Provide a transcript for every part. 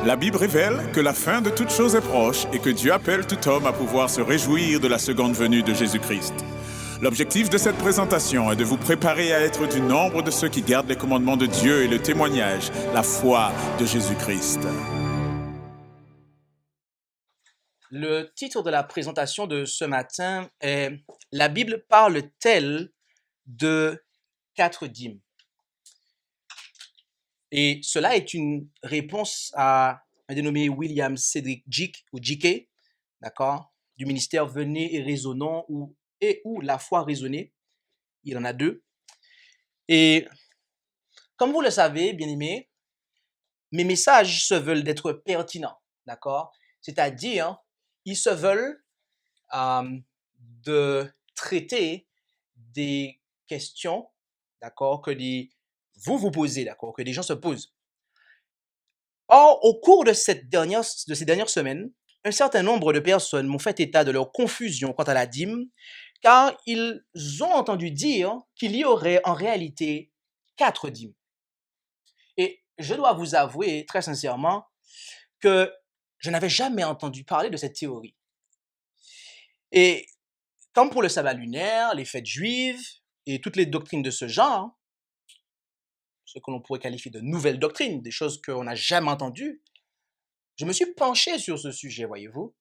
La Bible révèle que la fin de toute chose est proche et que Dieu appelle tout homme à pouvoir se réjouir de la seconde venue de Jésus-Christ. L'objectif de cette présentation est de vous préparer à être du nombre de ceux qui gardent les commandements de Dieu et le témoignage, la foi de Jésus-Christ. Le titre de la présentation de ce matin est « La Bible parle-t-elle de 4 dîmes ?» Et cela est une réponse à un dénommé William Cedric Jick, ou J.K., d'accord, du ministère Venez et raisonnons, ou La foi raisonnée. Il en a 2. Et comme vous le savez, bien-aimés, mes messages se veulent d'être pertinents, d'accord? C'est-à-dire, ils se veulent de traiter des questions, d'accord, que vous posez, d'accord, que des gens se posent. Or, au cours de ces dernières semaines, un certain nombre de personnes m'ont fait état de leur confusion quant à la dîme, car ils ont entendu dire qu'il y aurait en réalité 4 dîmes. Et je dois vous avouer très sincèrement que je n'avais jamais entendu parler de cette théorie. Et comme pour le sabbat lunaire, les fêtes juives et toutes les doctrines de ce genre, ce que l'on pourrait qualifier de nouvelles doctrines, des choses qu'on n'a jamais entendues, je me suis penché sur ce sujet, voyez-vous.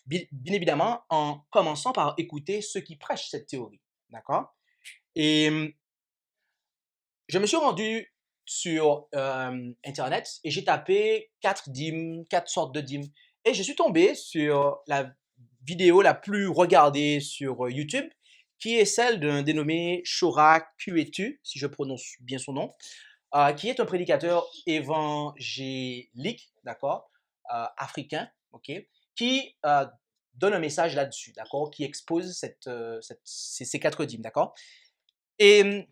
Bien évidemment, en commençant par écouter ceux qui prêchent cette théorie, d'accord? Et je me suis rendu sur Internet et j'ai tapé 4 dîmes, 4 sortes de dîmes. Et je suis tombé sur la vidéo la plus regardée sur YouTube, qui est celle d'un dénommé Shora Kuetu, si je prononce bien son nom, qui est un prédicateur évangélique, d'accord, africain, ok, qui donne un message là-dessus, d'accord, qui expose ces 4 dîmes, d'accord. Et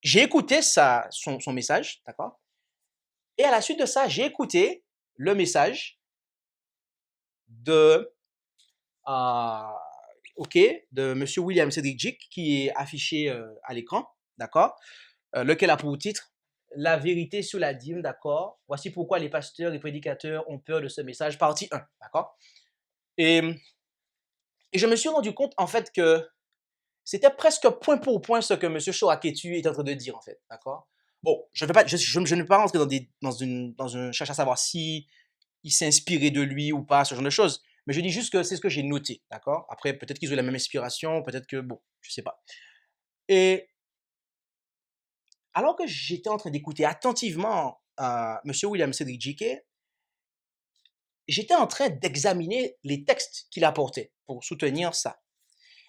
j'ai écouté son message, d'accord, et à la suite de ça, j'ai écouté le message de M. William Cedric Jick, qui est affiché à l'écran, d'accord, lequel a pour titre La vérité sur la dîme, d'accord. Voici pourquoi les pasteurs et prédicateurs ont peur de ce message, partie 1, d'accord. Et je me suis rendu compte, en fait, que c'était presque point pour point ce que M. Choraketu est en train de dire, en fait, d'accord. Bon, je ne vais pas rentrer dans un cherche à savoir si il s'est inspiré de lui ou pas, ce genre de choses. Mais je dis juste que c'est ce que j'ai noté, d'accord. Après, peut-être qu'ils ont la même inspiration, peut-être que, bon, je sais pas. Et alors que j'étais en train d'écouter attentivement M. William Cedric J.K., j'étais en train d'examiner les textes qu'il apportait pour soutenir ça.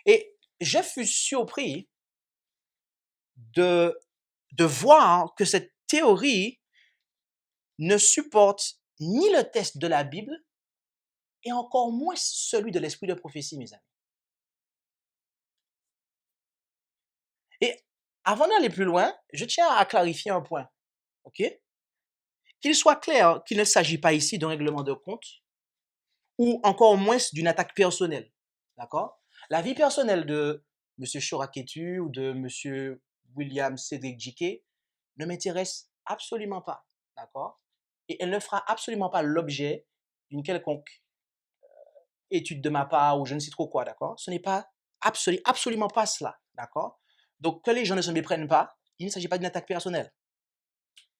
Et je fus surpris de voir que cette théorie ne supporte ni le test de la Bible et encore moins celui de l'esprit de prophétie, mes amis. Et avant d'aller plus loin, je tiens à clarifier un point, ok? Qu'il soit clair qu'il ne s'agit pas ici d'un règlement de compte ou encore moins d'une attaque personnelle, d'accord? La vie personnelle de M. Choraketu ou de M. William Cedric J.K. ne m'intéresse absolument pas, d'accord? Et elle ne fera absolument pas l'objet d'une quelconque étude de ma part ou je ne sais trop quoi, d'accord? Ce n'est pas absolument pas cela, d'accord? Donc que les gens ne se méprennent pas, il ne s'agit pas d'une attaque personnelle.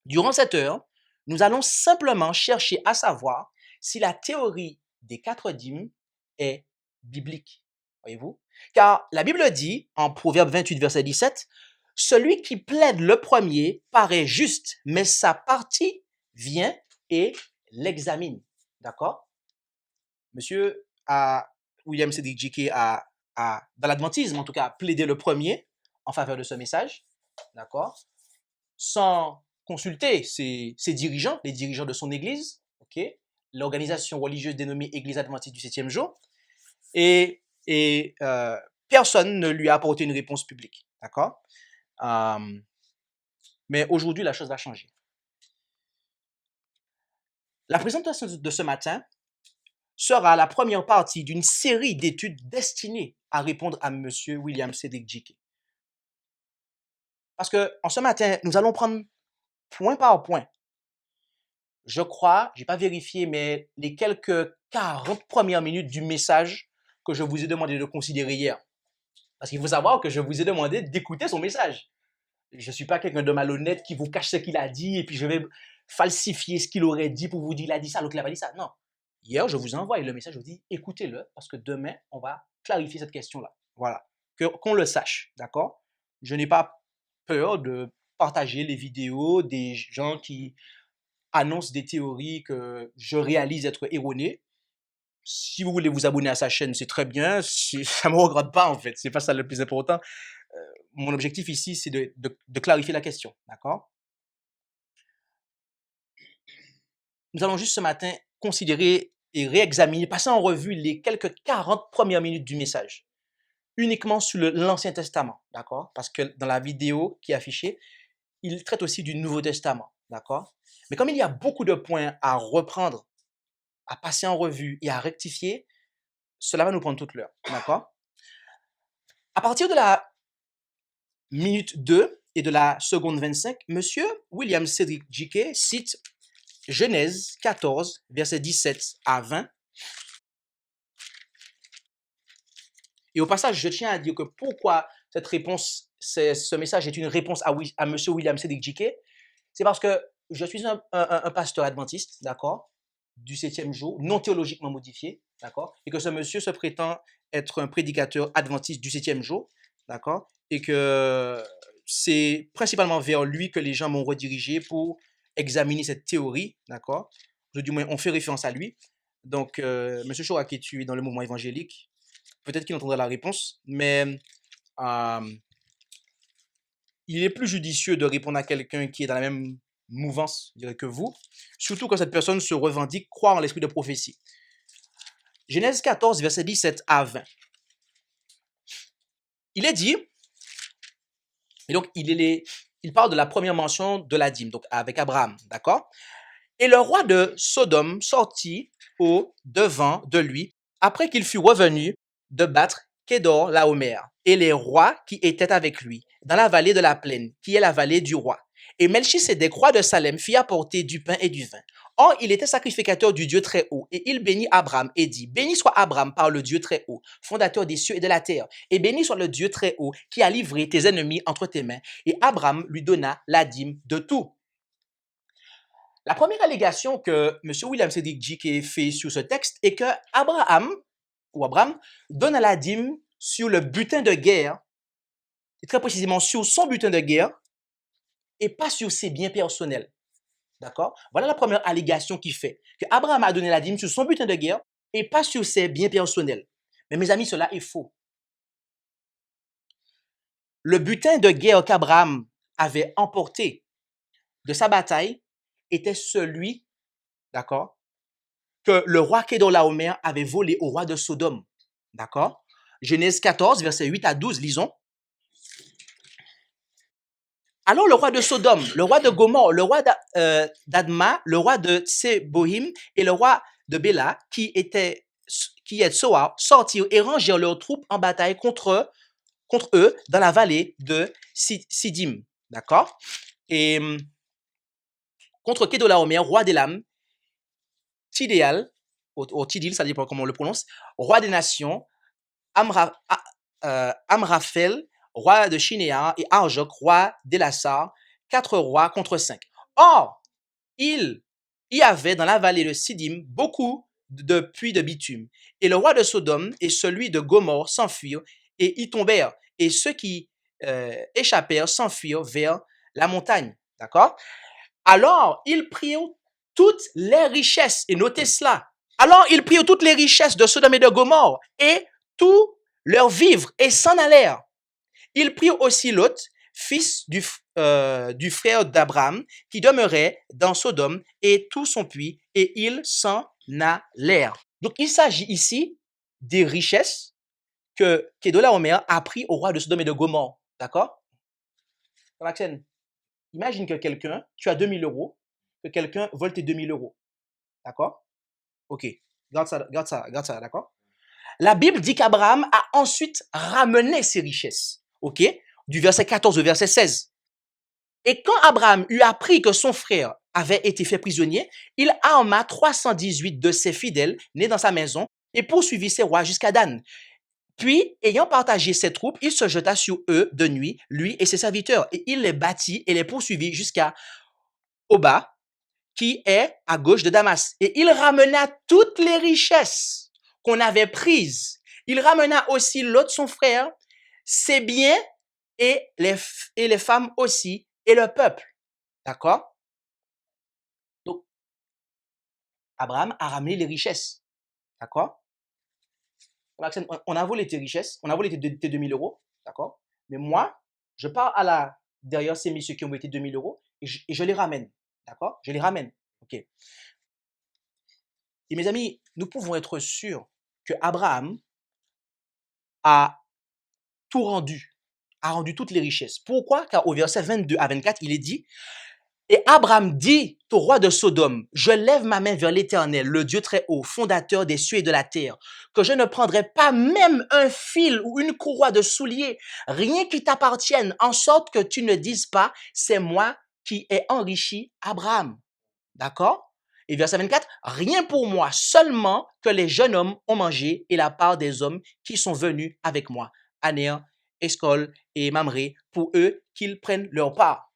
Durant cette heure, nous allons simplement chercher à savoir si la théorie des 4 dîmes est biblique. Voyez-vous? Car la Bible dit, en Proverbe 28, verset 17, « Celui qui plaide le premier paraît juste, mais sa partie vient et l'examine. » D'accord? Monsieur William Cedric J.K. a, dans l'adventisme en tout cas, plaidé le premier en faveur de ce message. D'accord? Sans consulter ses dirigeants, les dirigeants de son église, okay, l'organisation religieuse dénommée Église adventiste du 7e jour, et personne ne lui a apporté une réponse publique. D'accord? Mais aujourd'hui, la chose va changer. La présentation de ce matin sera la première partie d'une série d'études destinées à répondre à M. William Cedric J.K. Parce que en ce matin, nous allons prendre point par point. Je crois, je n'ai pas vérifié, mais les quelques 40 premières minutes du message que je vous ai demandé de considérer hier. Parce qu'il faut savoir que je vous ai demandé d'écouter son message. Je ne suis pas quelqu'un de malhonnête qui vous cache ce qu'il a dit et puis je vais falsifier ce qu'il aurait dit pour vous dire il a dit ça, l'autre il n'a pas dit ça. Non. Hier, je vous ai envoyé le message, je vous dis écoutez-le parce que demain, on va clarifier cette question-là. Voilà. Qu'on le sache, d'accord? Je n'ai pas peur de partager les vidéos des gens qui annoncent des théories que je réalise être erronées. Si vous voulez vous abonner à sa chaîne, c'est très bien. Ça ne me regarde pas en fait. C'est pas ça le plus important. Mon objectif ici, c'est de clarifier la question. D'accord? Nous allons juste ce matin considérer et réexaminer, passer en revue les quelques 40 premières minutes du message. Uniquement sur l'Ancien Testament. D'accord? Parce que dans la vidéo qui est affichée, il traite aussi du Nouveau Testament. D'accord? Mais comme il y a beaucoup de points à reprendre, à passer en revue et à rectifier, cela va nous prendre toute l'heure. D'accord? À partir de la minute 2 et de la seconde 25, Monsieur William Cedric J.K. cite Genèse 14, versets 17 à 20. Et au passage, je tiens à dire que pourquoi cette réponse, ce message est une réponse à Monsieur William Cedric J.K., c'est parce que je suis un pasteur adventiste, d'accord, du 7e jour, non théologiquement modifié, d'accord, et que ce monsieur se prétend être un prédicateur adventiste du 7e jour, d'accord, et que c'est principalement vers lui que les gens m'ont redirigé pour examiner cette théorie, d'accord, du moins on fait référence à lui. Donc, monsieur Chouraki, tu es dans le mouvement évangélique, peut-être qu'il entendra la réponse, mais il est plus judicieux de répondre à quelqu'un qui est dans la même mouvance, je dirais, que vous, surtout quand cette personne se revendique croire en l'esprit de prophétie. Genèse 14, verset 17 à 20. Il est dit, et donc il parle de la première mention de la dîme, donc avec Abraham, d'accord? Et le roi de Sodome sortit au devant de lui, après qu'il fut revenu de battre Kédor Laomer, et les rois qui étaient avec lui, dans la vallée de la plaine, qui est la vallée du roi. Et Melchisédek, roi de Salem, fit apporter du pain et du vin. Or, il était sacrificateur du Dieu très haut, et il bénit Abraham et dit, béni soit Abraham par le Dieu très haut, fondateur des cieux et de la terre, et béni soit le Dieu très haut, qui a livré tes ennemis entre tes mains. Et Abraham lui donna la dîme de tout. La première allégation que M. William Cedric J.K. fait sur ce texte est que Abraham donne la dîme sur le butin de guerre, et très précisément sur son butin de guerre, et pas sur ses biens personnels. D'accord? Voilà la première allégation qu'il fait, que Abraham a donné la dîme sur son butin de guerre et pas sur ses biens personnels. Mais mes amis, cela est faux. Le butin de guerre qu'Abraham avait emporté de sa bataille était celui, d'accord, que le roi Kedorlaomer avait volé au roi de Sodome. D'accord? Genèse 14, versets 8 à 12, lisons. Alors le roi de Sodome, le roi de Gomorre, le roi d'Adma, le roi de Tsebohim et le roi de Béla, qui est Tsoar, sortirent et rangèrent leurs troupes en bataille contre eux dans la vallée de Sidim. D'accord? Et contre Kedorlaomer, roi d'Élam, Tidéal, ou Tidil, ça dépend comment on le prononce, roi des nations, Amraphel, roi de Shinéar, et Arjok, roi d'Elassar, 4 rois contre 5. Or, il y avait dans la vallée de Sidim beaucoup de puits de bitume. Et le roi de Sodome et celui de Gomorre s'enfuirent et y tombèrent. Et ceux qui échappèrent s'enfuirent vers la montagne. D'accord? Alors, ils prirent toutes les richesses, et notez cela. Alors, ils prirent toutes les richesses de Sodome et de Gomorre et tous leurs vivres et s'en allèrent. Ils prirent aussi Lot, fils du frère d'Abraham, qui demeurait dans Sodome, et tout son puits, et ils s'en allèrent. Donc, il s'agit ici des richesses que Kedorlaomer a pris au roi de Sodome et de Gomorre. D'accord? Maxen, imagine que quelqu'un, tu as 2000 euros, que quelqu'un vole tes 2000 euros. D'accord? Ok, garde ça, d'accord? La Bible dit qu'Abraham a ensuite ramené ses richesses. Ok? Du verset 14 au verset 16. Et quand Abraham eut appris que son frère avait été fait prisonnier, il arma 318 de ses fidèles nés dans sa maison et poursuivit ses rois jusqu'à Dan. Puis, ayant partagé ses troupes, il se jeta sur eux de nuit, lui et ses serviteurs, et il les battit et les poursuivit jusqu'à Oba, qui est à gauche de Damas. Et il ramena toutes les richesses qu'on avait prises. Il ramena aussi Lot, son frère, ses biens et les femmes aussi, et le peuple. D'accord? Donc, Abraham a ramené les richesses. D'accord? On a volé tes richesses, on a volé tes 2000 euros. D'accord? Mais moi, je pars derrière ces messieurs qui ont volé 2000 euros et je les ramène. D'accord? Je les ramène. OK. Et mes amis, nous pouvons être sûrs que Abraham a tout rendu, a rendu toutes les richesses. Pourquoi? Car au verset 22 à 24, il est dit, et Abraham dit au roi de Sodome, je lève ma main vers l'Éternel, le Dieu très haut, fondateur des cieux et de la terre, que je ne prendrai pas même un fil ou une courroie de soulier, rien qui t'appartienne, en sorte que tu ne dises pas, c'est moi qui ai enrichi Abraham. D'accord? Et verset 24, rien pour moi, seulement que les jeunes hommes ont mangé et la part des hommes qui sont venus avec moi, Aner, Escol et Mamré, pour eux qu'ils prennent leur part.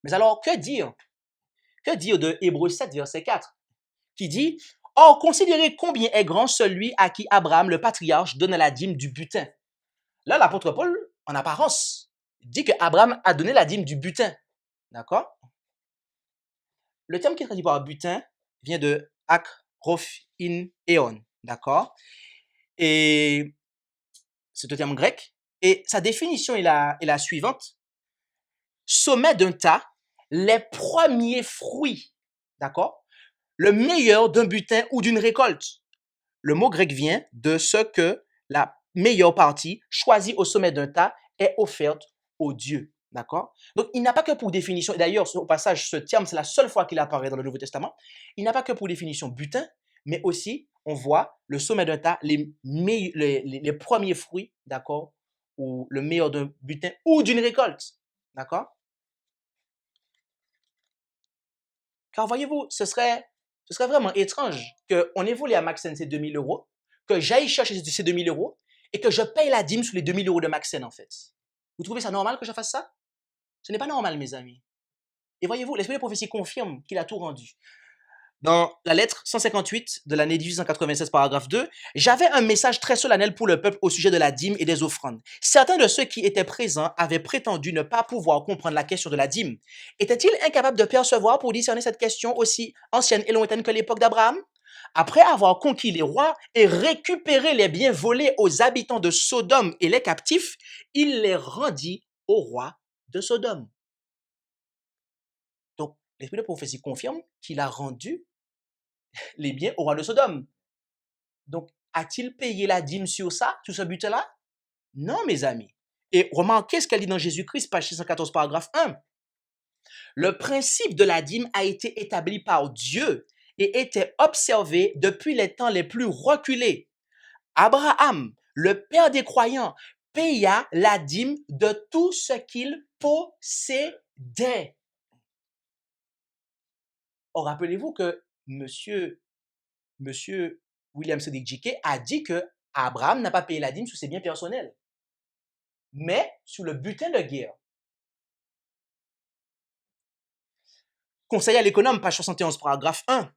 Mais alors, que dire? Que dire de Hébreux 7, verset 4, qui dit, or, considérez combien est grand celui à qui Abraham, le patriarche, donne la dîme du butin. Là, l'apôtre Paul, en apparence, dit que Abraham a donné la dîme du butin. D'accord? Le terme qui est traduit par butin vient de akrophin eon. D'accord? Et c'est un terme grec. Et sa définition est la suivante. Sommet d'un tas, les premiers fruits. D'accord? Le meilleur d'un butin ou d'une récolte. Le mot grec vient de ce que la meilleure partie, choisie au sommet d'un tas, est offerte au Dieu. D'accord? Donc, il n'a pas que pour définition, et d'ailleurs, au passage, ce terme, c'est la seule fois qu'il apparaît dans le Nouveau Testament, il n'a pas que pour définition butin, mais aussi, on voit le sommet d'un tas, les premiers fruits, d'accord? Ou le meilleur d'un butin ou d'une récolte. D'accord? Car voyez-vous, ce serait vraiment étrange qu'on ait volé à Maxen ces 2000 euros, que j'aille chercher ces 2000 euros et que je paye la dîme sur les 2000 euros de Maxen, en fait. Vous trouvez ça normal que je fasse ça? Ce n'est pas normal, mes amis. Et voyez-vous, l'Esprit de prophétie confirme qu'il a tout rendu. Dans la lettre 158 de l'année 1896, paragraphe 2, j'avais un message très solennel pour le peuple au sujet de la dîme et des offrandes. Certains de ceux qui étaient présents avaient prétendu ne pas pouvoir comprendre la question de la dîme. Étaient-ils incapables de percevoir pour discerner cette question aussi ancienne et lointaine que l'époque d'Abraham? Après avoir conquis les rois et récupéré les biens volés aux habitants de Sodome et les captifs, il les rendit au roi de Sodome. Donc, l'Esprit de prophétie confirme qu'il a rendu les biens au roi de Sodome. Donc, a-t-il payé la dîme sur ça, sur ce butin-là? Non, mes amis. Et remarquez ce qu'elle dit dans Jésus-Christ, page 614, paragraphe 1. Le principe de la dîme a été établi par Dieu et était observé depuis les temps les plus reculés. Abraham, le père des croyants, paya la dîme de tout ce qu'il possédait. Or, rappelez-vous que Monsieur William Cedric Dickey a dit que Abraham n'a pas payé la dîme sur ses biens personnels, mais sur le butin de guerre. Conseil à l'économe, page 71, paragraphe 1.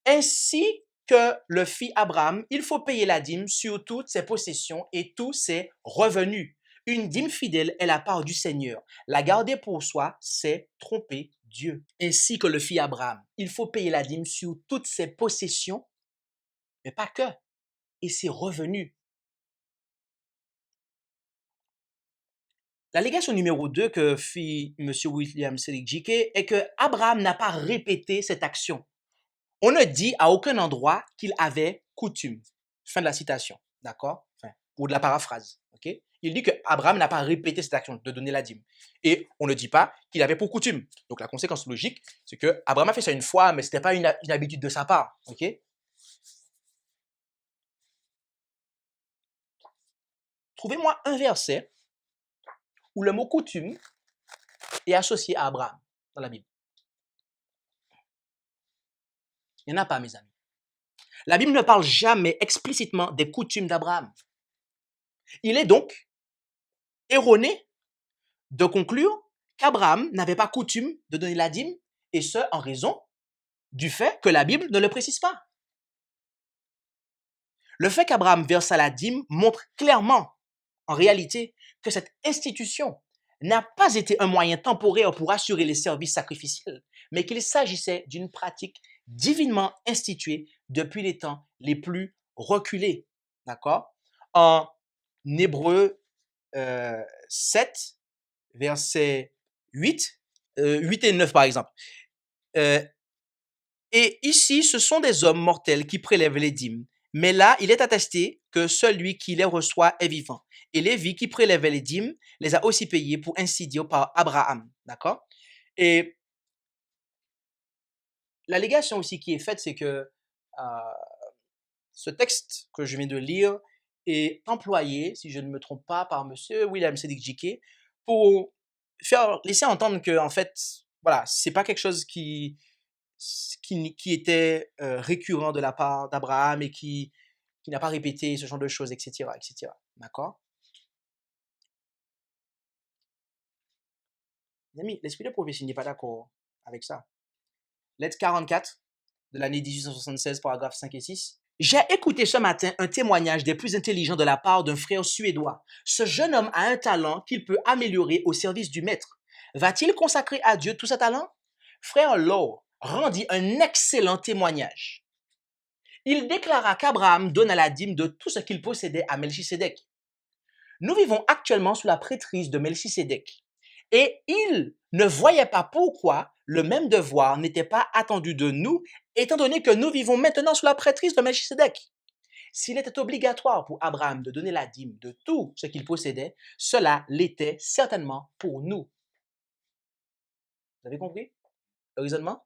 Ainsi que le fit Abraham, il faut payer la dîme sur toutes ses possessions et tous ses revenus. Une dîme fidèle est la part du Seigneur. La garder pour soi, c'est tromper Dieu. Ainsi que le fit Abraham, il faut payer la dîme sur toutes ses possessions, mais pas que, et ses revenus. L'allégation numéro 2 que fit M. William Cedric Dickey est que Abraham n'a pas répété cette action. On ne dit à aucun endroit qu'il avait coutume. Fin de la citation, d'accord? Ou de la paraphrase, ok? Il dit que Abraham n'a pas répété cette action de donner la dîme. Et on ne dit pas qu'il avait pour coutume. Donc la conséquence logique, c'est que Abraham a fait ça une fois, mais ce n'était pas une habitude de sa part, ok? Trouvez-moi un verset où le mot coutume est associé à Abraham dans la Bible? Il n'y en a pas, mes amis. La Bible ne parle jamais explicitement des coutumes d'Abraham. Il est donc erroné de conclure qu'Abraham n'avait pas coutume de donner la dîme, et ce, en raison du fait que la Bible ne le précise pas. Le fait qu'Abraham versa la dîme montre clairement, en réalité, que cette institution n'a pas été un moyen temporaire pour assurer les services sacrificiels, mais qu'il s'agissait d'une pratique divinement instituée depuis les temps les plus reculés. D'accord? En Hébreux 7, versets 8 et 9 par exemple. Et ici, ce sont des hommes mortels qui prélèvent les dîmes. Mais là, il est attesté que celui qui les reçoit est vivant. Et Lévi, qui prélevait les dîmes, les a aussi payés pour ainsi dire par Abraham. D'accord? Et l'allégation aussi qui est faite, c'est que ce texte que je viens de lire est employé, si je ne me trompe pas, par M. William Sédic Djiké pour laisser entendre que, en fait, voilà, c'est pas quelque chose qui était récurrent de la part d'Abraham et qui n'a pas répété ce genre de choses, etc., etc. D'accord? Les amis, l'esprit de prophétie n'est pas d'accord avec ça. Lettre 44 de l'année 1876, paragraphes 5 et 6. J'ai écouté ce matin un témoignage des plus intelligents de la part d'un frère suédois. Ce jeune homme a un talent qu'il peut améliorer au service du maître. Va-t-il consacrer à Dieu tout ce talent? Frère Lowe rendit un excellent témoignage. Il déclara qu'Abraham donna la dîme de tout ce qu'il possédait à Melchisédek. Nous vivons actuellement sous la prêtrise de Melchisédek. Et il ne voyait pas pourquoi le même devoir n'était pas attendu de nous, étant donné que nous vivons maintenant sous la prêtrise de Melchisédek. S'il était obligatoire pour Abraham de donner la dîme de tout ce qu'il possédait, cela l'était certainement pour nous. Vous avez compris le raisonnement?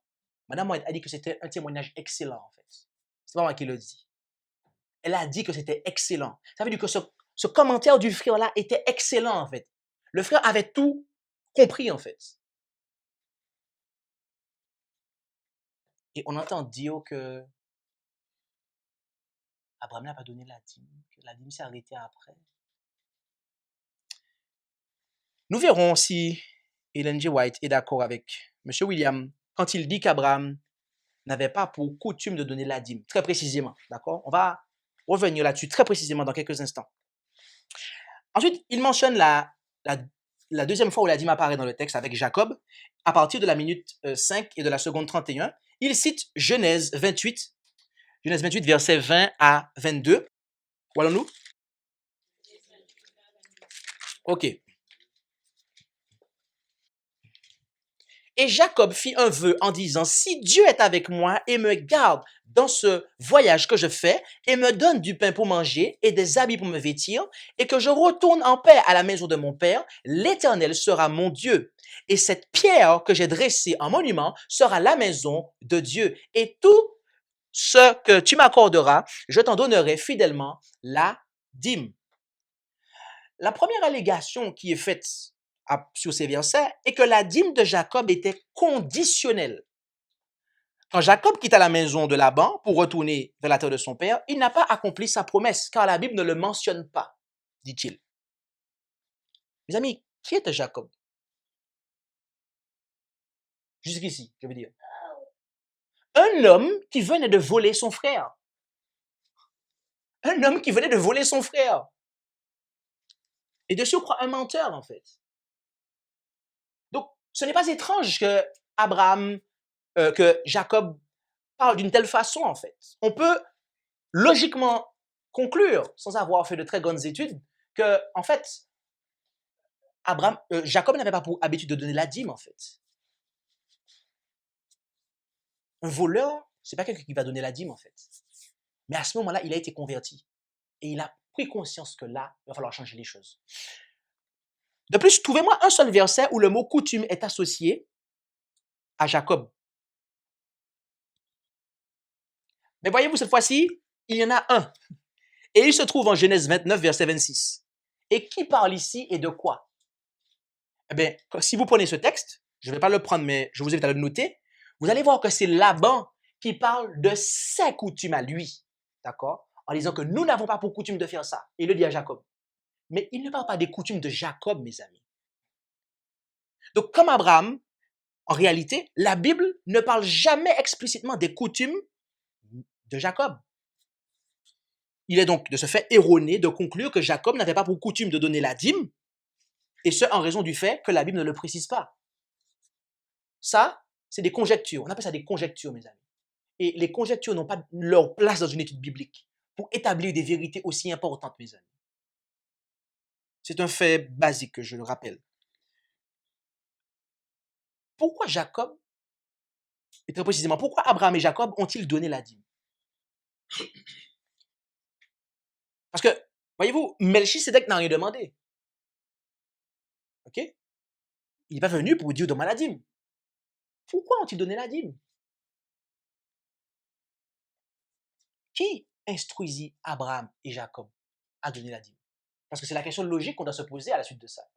Madame White a dit que c'était un témoignage excellent, en fait. C'est pas moi qui le dis. Elle a dit que c'était excellent. Ça veut dire que ce commentaire du frère-là était excellent, en fait. Le frère avait tout compris, en fait. Et on entend dire que Abraham n'a pas donné la dîme, que la dîme s'est arrêtée après. Nous verrons si Ellen G. White est d'accord avec M. William quand il dit qu'Abraham n'avait pas pour coutume de donner la dîme, très précisément. D'accord? On va revenir là-dessus très précisément dans quelques instants. Ensuite, il mentionne la deuxième fois où la dîme apparaît dans le texte avec Jacob, à partir de la minute 5 et de la seconde 31. Il cite Genèse 28, versets 20 à 22. Où allons-nous? OK. Et Jacob fit un vœu en disant, si Dieu est avec moi et me garde dans ce voyage que je fais et me donne du pain pour manger et des habits pour me vêtir et que je retourne en paix à la maison de mon père, l'Éternel sera mon Dieu. Et cette pierre que j'ai dressée en monument sera la maison de Dieu. Et tout ce que tu m'accorderas, je t'en donnerai fidèlement la dîme. La première allégation qui est faite sur ces versets est que la dîme de Jacob était conditionnelle. Quand Jacob quitta la maison de Laban pour retourner vers la terre de son père, il n'a pas accompli sa promesse, car la Bible ne le mentionne pas, dit-il. Mes amis, qui était Jacob? Jusqu'ici, je veux dire. Un homme qui venait de voler son frère. Un homme qui venait de voler son frère. Et de surcroît, un menteur, en fait. Donc, ce n'est pas étrange que que Jacob parle d'une telle façon, en fait. On peut logiquement conclure, sans avoir fait de très grandes études, que, en fait, Jacob n'avait pas pour habitude de donner la dîme, en fait. Un voleur, c'est pas quelqu'un qui va donner la dîme, en fait. Mais à ce moment-là, il a été converti. Et il a pris conscience que là, il va falloir changer les choses. De plus, trouvez-moi un seul verset où le mot coutume est associé à Jacob. Mais voyez-vous, cette fois-ci, il y en a un. Et il se trouve en Genèse 29, verset 26. Et qui parle ici et de quoi? Eh bien, si vous prenez ce texte, je ne vais pas le prendre, mais je vous invite à le noter, vous allez voir que c'est Laban qui parle de ses coutumes à lui, d'accord? En disant que nous n'avons pas pour coutume de faire ça. Il le dit à Jacob. Mais il ne parle pas des coutumes de Jacob, mes amis. Donc, comme Abraham, en réalité, la Bible ne parle jamais explicitement des coutumes de Jacob. Il est donc de ce fait erroné de conclure que Jacob n'avait pas pour coutume de donner la dîme, et ce en raison du fait que la Bible ne le précise pas. Ça, c'est des conjectures. On appelle ça des conjectures, mes amis. Et les conjectures n'ont pas leur place dans une étude biblique pour établir des vérités aussi importantes, mes amis. C'est un fait basique, je le rappelle. Pourquoi Jacob, et très précisément, pourquoi Abraham et Jacob ont-ils donné la dîme? Parce que, voyez-vous, Melchisédek n'a rien demandé. OK? Il n'est pas venu pour dire donne-moi la dîme. Pourquoi ont-ils donné la dîme? Qui instruisit Abraham et Jacob à donner la dîme? Parce que c'est la question logique qu'on doit se poser à la suite de ça.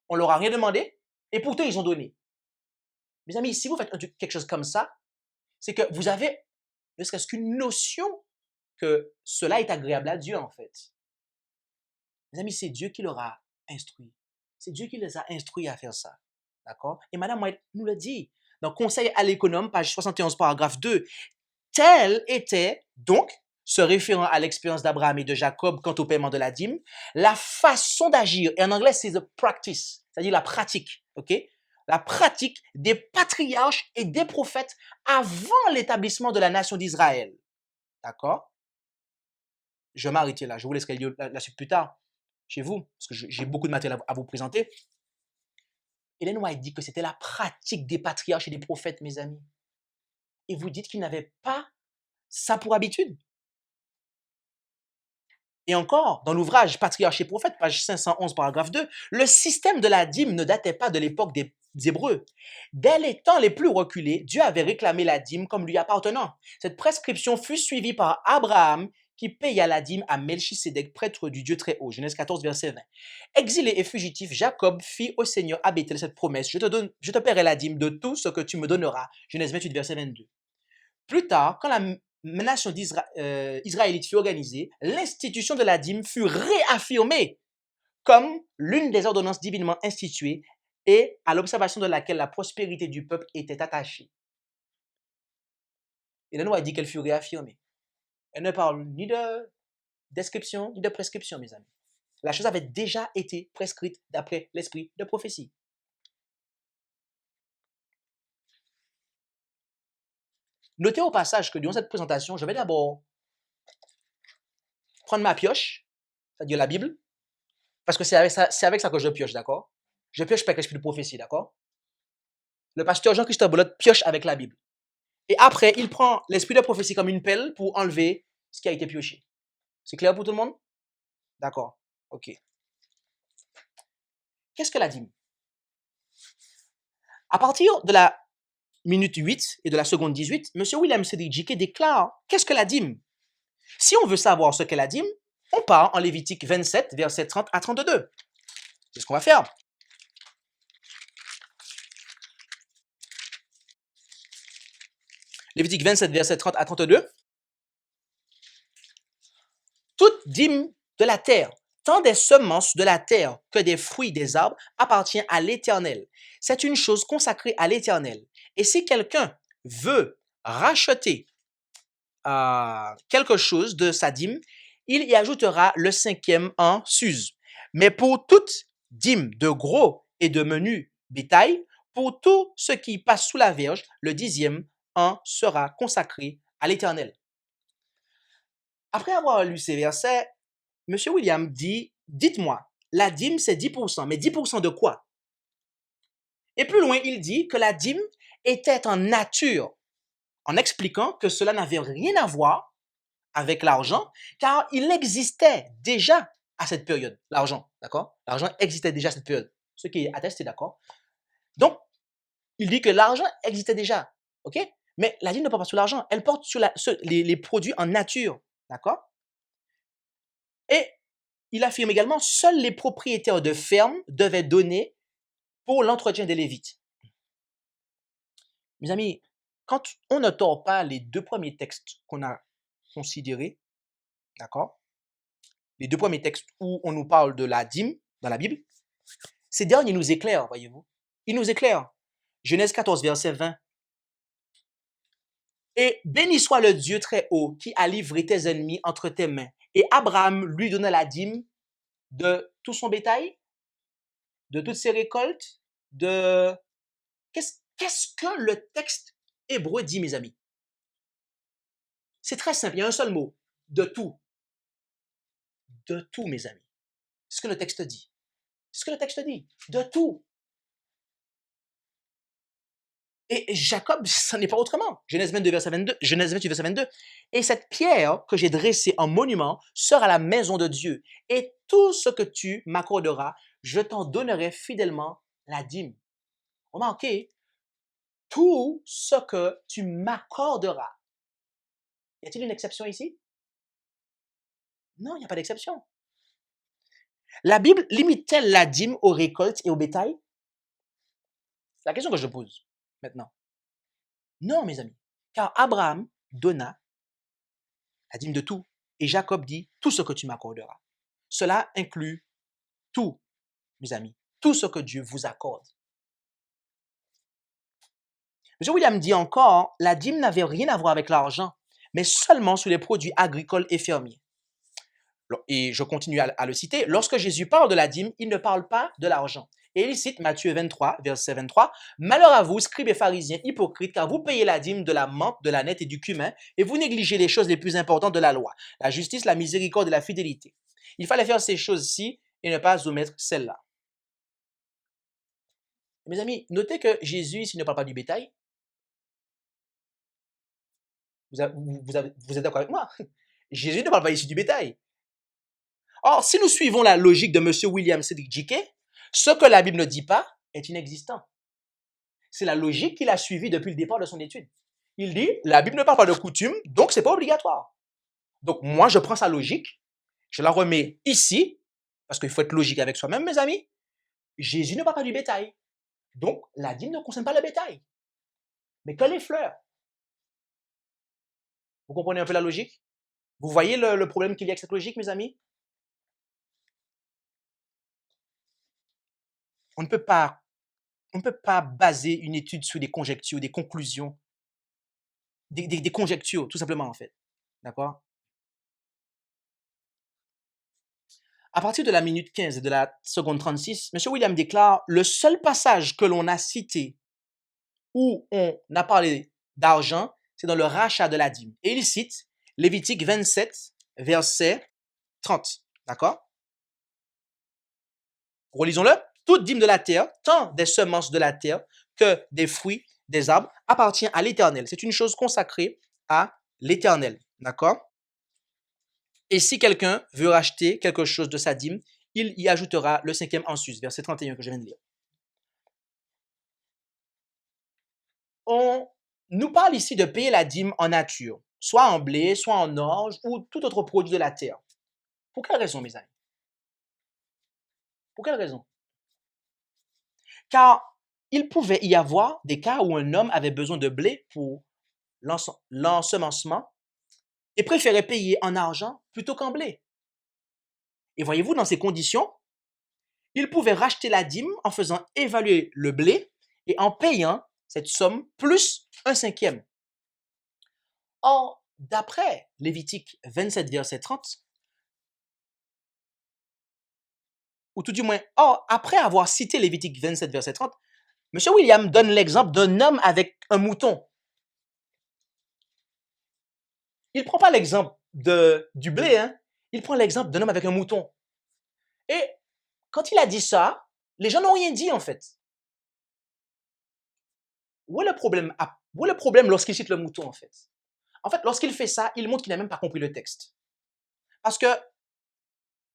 On leur a rien demandé et pourtant ils ont donné. Mes amis, si vous faites quelque chose comme ça, c'est que vous avez ne serait-ce qu'une notion que cela est agréable à Dieu en fait. Mes amis, c'est Dieu qui leur a instruit. C'est Dieu qui les a instruits à faire ça. D'accord? Et Madame White nous le dit. Dans Conseil à l'économe, page 71, paragraphe 2. Tel était donc, se référant à l'expérience d'Abraham et de Jacob quant au paiement de la dîme, la façon d'agir, et en anglais c'est the practice, c'est-à-dire la pratique, ok? La pratique des patriarches et des prophètes avant l'établissement de la nation d'Israël. D'accord? Je vais m'arrêter là, je vous laisserai lire la suite plus tard chez vous, parce que j'ai beaucoup de matériel à vous présenter. Ellen White dit que c'était la pratique des patriarches et des prophètes, mes amis. Et vous dites qu'ils n'avaient pas ça pour habitude. Et encore, dans l'ouvrage Patriarches et prophètes, page 511, paragraphe 2, le système de la dîme ne datait pas de l'époque des Hébreux. Dès les temps les plus reculés, Dieu avait réclamé la dîme comme lui appartenant. Cette prescription fut suivie par Abraham, qui paya la dîme à Melchisédek, prêtre du Dieu très haut. Genèse 14, verset 20. Exilé et fugitif, Jacob fit au Seigneur à Béthel cette promesse: je te paierai la dîme de tout ce que tu me donneras. Genèse 28, verset 22. Plus tard, quand la nation israélite fut organisée, l'institution de la dîme fut réaffirmée comme l'une des ordonnances divinement instituées et à l'observation de laquelle la prospérité du peuple était attachée. Et la loi dit qu'elle fut réaffirmée. Elle ne parle ni de description, ni de prescription, mes amis. La chose avait déjà été prescrite d'après l'esprit de prophétie. Notez au passage que durant cette présentation, je vais d'abord prendre ma pioche, c'est-à-dire la Bible, parce que c'est avec ça que je pioche, d'accord? Je pioche pas avec l'esprit de prophétie, d'accord? Le pasteur Jean-Christophe Boulotte pioche avec la Bible. Et après, il prend l'esprit de prophétie comme une pelle pour enlever ce qui a été pioché. C'est clair pour tout le monde? D'accord. OK. Qu'est-ce que la dîme? À partir de la minute 8 et de la seconde 18, M. William Cédric Dickey déclare: qu'est-ce que la dîme? Si on veut savoir ce qu'est la dîme, on part en Lévitique 27, versets 30 à 32. C'est ce qu'on va faire. Lévitique 27, versets 30 à 32. Toute dîme de la terre, tant des semences de la terre que des fruits des arbres, appartient à l'Éternel. C'est une chose consacrée à l'Éternel. Et si quelqu'un veut racheter quelque chose de sa dîme, il y ajoutera le 5e en s'use. Mais pour toute dîme de gros et de menu bétail, pour tout ce qui passe sous la verge, le 10e en sera consacré à l'Éternel. Après avoir lu ces versets, M. William dit: dites-moi, la dîme c'est 10%, mais 10% de quoi? Et plus loin, il dit que la dîme était en nature, en expliquant que cela n'avait rien à voir avec l'argent, car il existait déjà à cette période, l'argent, d'accord? L'argent existait déjà à cette période, ce qui est attesté, d'accord? Donc, il dit que l'argent existait déjà, ok? Mais la dîme ne porte pas sur l'argent, elle porte sur les produits en nature, d'accord? Et il affirme également: seuls les propriétaires de fermes devaient donner pour l'entretien des Lévites. Mes amis, quand on ne tord pas les deux premiers textes qu'on a considérés, d'accord? Les deux premiers textes où on nous parle de la dîme dans la Bible, ces derniers nous éclairent, voyez-vous. Ils nous éclairent. Genèse 14, verset 20. Et béni soit le Dieu très haut qui a livré tes ennemis entre tes mains. Et Abraham lui donna la dîme de tout son bétail, de toutes ses récoltes, de... Qu'est-ce que le texte hébreu dit, mes amis? C'est très simple, il y a un seul mot. De tout. De tout, mes amis. C'est ce que le texte dit. C'est ce que le texte dit. De tout. Et Jacob, ça n'est pas autrement. Genèse 22, verset 22, Genèse 28, verset 22. Et cette pierre que j'ai dressée en monument sera la maison de Dieu. Et tout ce que tu m'accorderas, je t'en donnerai fidèlement la dîme. Remarquez, tout ce que tu m'accorderas. Y a-t-il une exception ici? Non, il n'y a pas d'exception. La Bible limite-t-elle la dîme aux récoltes et au bétail? C'est la question que je pose maintenant. Non, mes amis, car Abraham donna la dîme de tout, et Jacob dit tout ce que tu m'accorderas. Cela inclut tout, mes amis, tout ce que Dieu vous accorde. M. William dit encore, la dîme n'avait rien à voir avec l'argent, mais seulement sur les produits agricoles et fermiers. Et je continue à le citer. Lorsque Jésus parle de la dîme, il ne parle pas de l'argent. Et il cite Matthieu 23, verset 23. « Malheur à vous, scribes et pharisiens hypocrites, car vous payez la dîme de la menthe, de la nette et du cumin, et vous négligez les choses les plus importantes de la loi, la justice, la miséricorde et la fidélité. Il fallait faire ces choses-ci et ne pas omettre celles-là. » Mes amis, notez que Jésus ici ne parle pas du bétail. Vous êtes d'accord avec moi? Jésus ne parle pas ici du bétail. Or, si nous suivons la logique de M. William Cedric Dickey, ce que la Bible ne dit pas est inexistant. C'est la logique qu'il a suivie depuis le départ de son étude. Il dit, la Bible ne parle pas de coutume, donc c'est pas obligatoire. Donc moi, je prends sa logique, je la remets ici, parce qu'il faut être logique avec soi-même, mes amis. Jésus ne parle pas du bétail. Donc, la dîme ne concerne pas le bétail, mais que les fleurs. Vous comprenez un peu la logique? Vous voyez le problème qu'il y a avec cette logique, mes amis? On ne peut pas baser une étude sur des conjectures, des conclusions, des conjectures, tout simplement, en fait. D'accord? À partir de la minute 15 et de la seconde 36, M. William déclare, le seul passage que l'on a cité où on a parlé d'argent, c'est dans le rachat de la dîme. Et il cite Lévitique 27, verset 30. D'accord? Relisons-le. Toute dîme de la terre, tant des semences de la terre que des fruits des arbres, appartient à l'Éternel. C'est une chose consacrée à l'Éternel. D'accord? Et si quelqu'un veut racheter quelque chose de sa dîme, il y ajoutera le 5e en sus, verset 31 que je viens de lire. On nous parle ici de payer la dîme en nature, soit en blé, soit en orge ou tout autre produit de la terre. Pour quelle raison, mes amis? Pour quelle raison? Car il pouvait y avoir des cas où un homme avait besoin de blé pour l'ensemencement et préférait payer en argent plutôt qu'en blé. Et voyez-vous, dans ces conditions, il pouvait racheter la dîme en faisant évaluer le blé et en payant cette somme plus un 5e. Or, d'après Lévitique 27, verset 30, ou tout du moins, après avoir cité Lévitique 27, verset 30, M. William donne l'exemple d'un homme avec un mouton. Il ne prend pas l'exemple du blé, hein? Il prend l'exemple d'un homme avec un mouton. Et quand il a dit ça, les gens n'ont rien dit en fait. Où est le problème? Où est le problème lorsqu'il cite le mouton en fait? En fait, lorsqu'il fait ça, il montre qu'il n'a même pas compris le texte. Parce que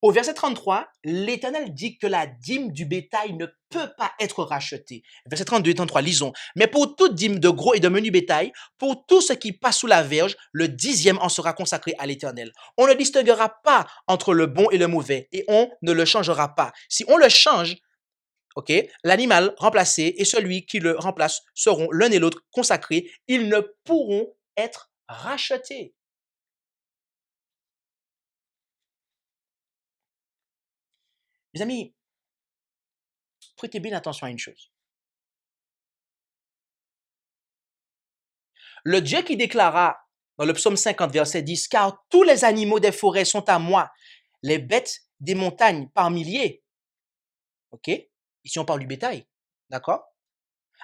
au verset 33, l'Éternel dit que la dîme du bétail ne peut pas être rachetée. Verset 32 et 33, lisons. Mais pour toute dîme de gros et de menu bétail, pour tout ce qui passe sous la verge, le 10e en sera consacré à l'Éternel. On ne distinguera pas entre le bon et le mauvais, et on ne le changera pas. Si on le change, ok, l'animal remplacé et celui qui le remplace seront l'un et l'autre consacrés. Ils ne pourront être rachetés. Mes amis, prêtez bien attention à une chose. Le Dieu qui déclara dans le psaume 50, verset 10, car tous les animaux des forêts sont à moi, les bêtes des montagnes par milliers. OK? Ici, on parle du bétail. D'accord?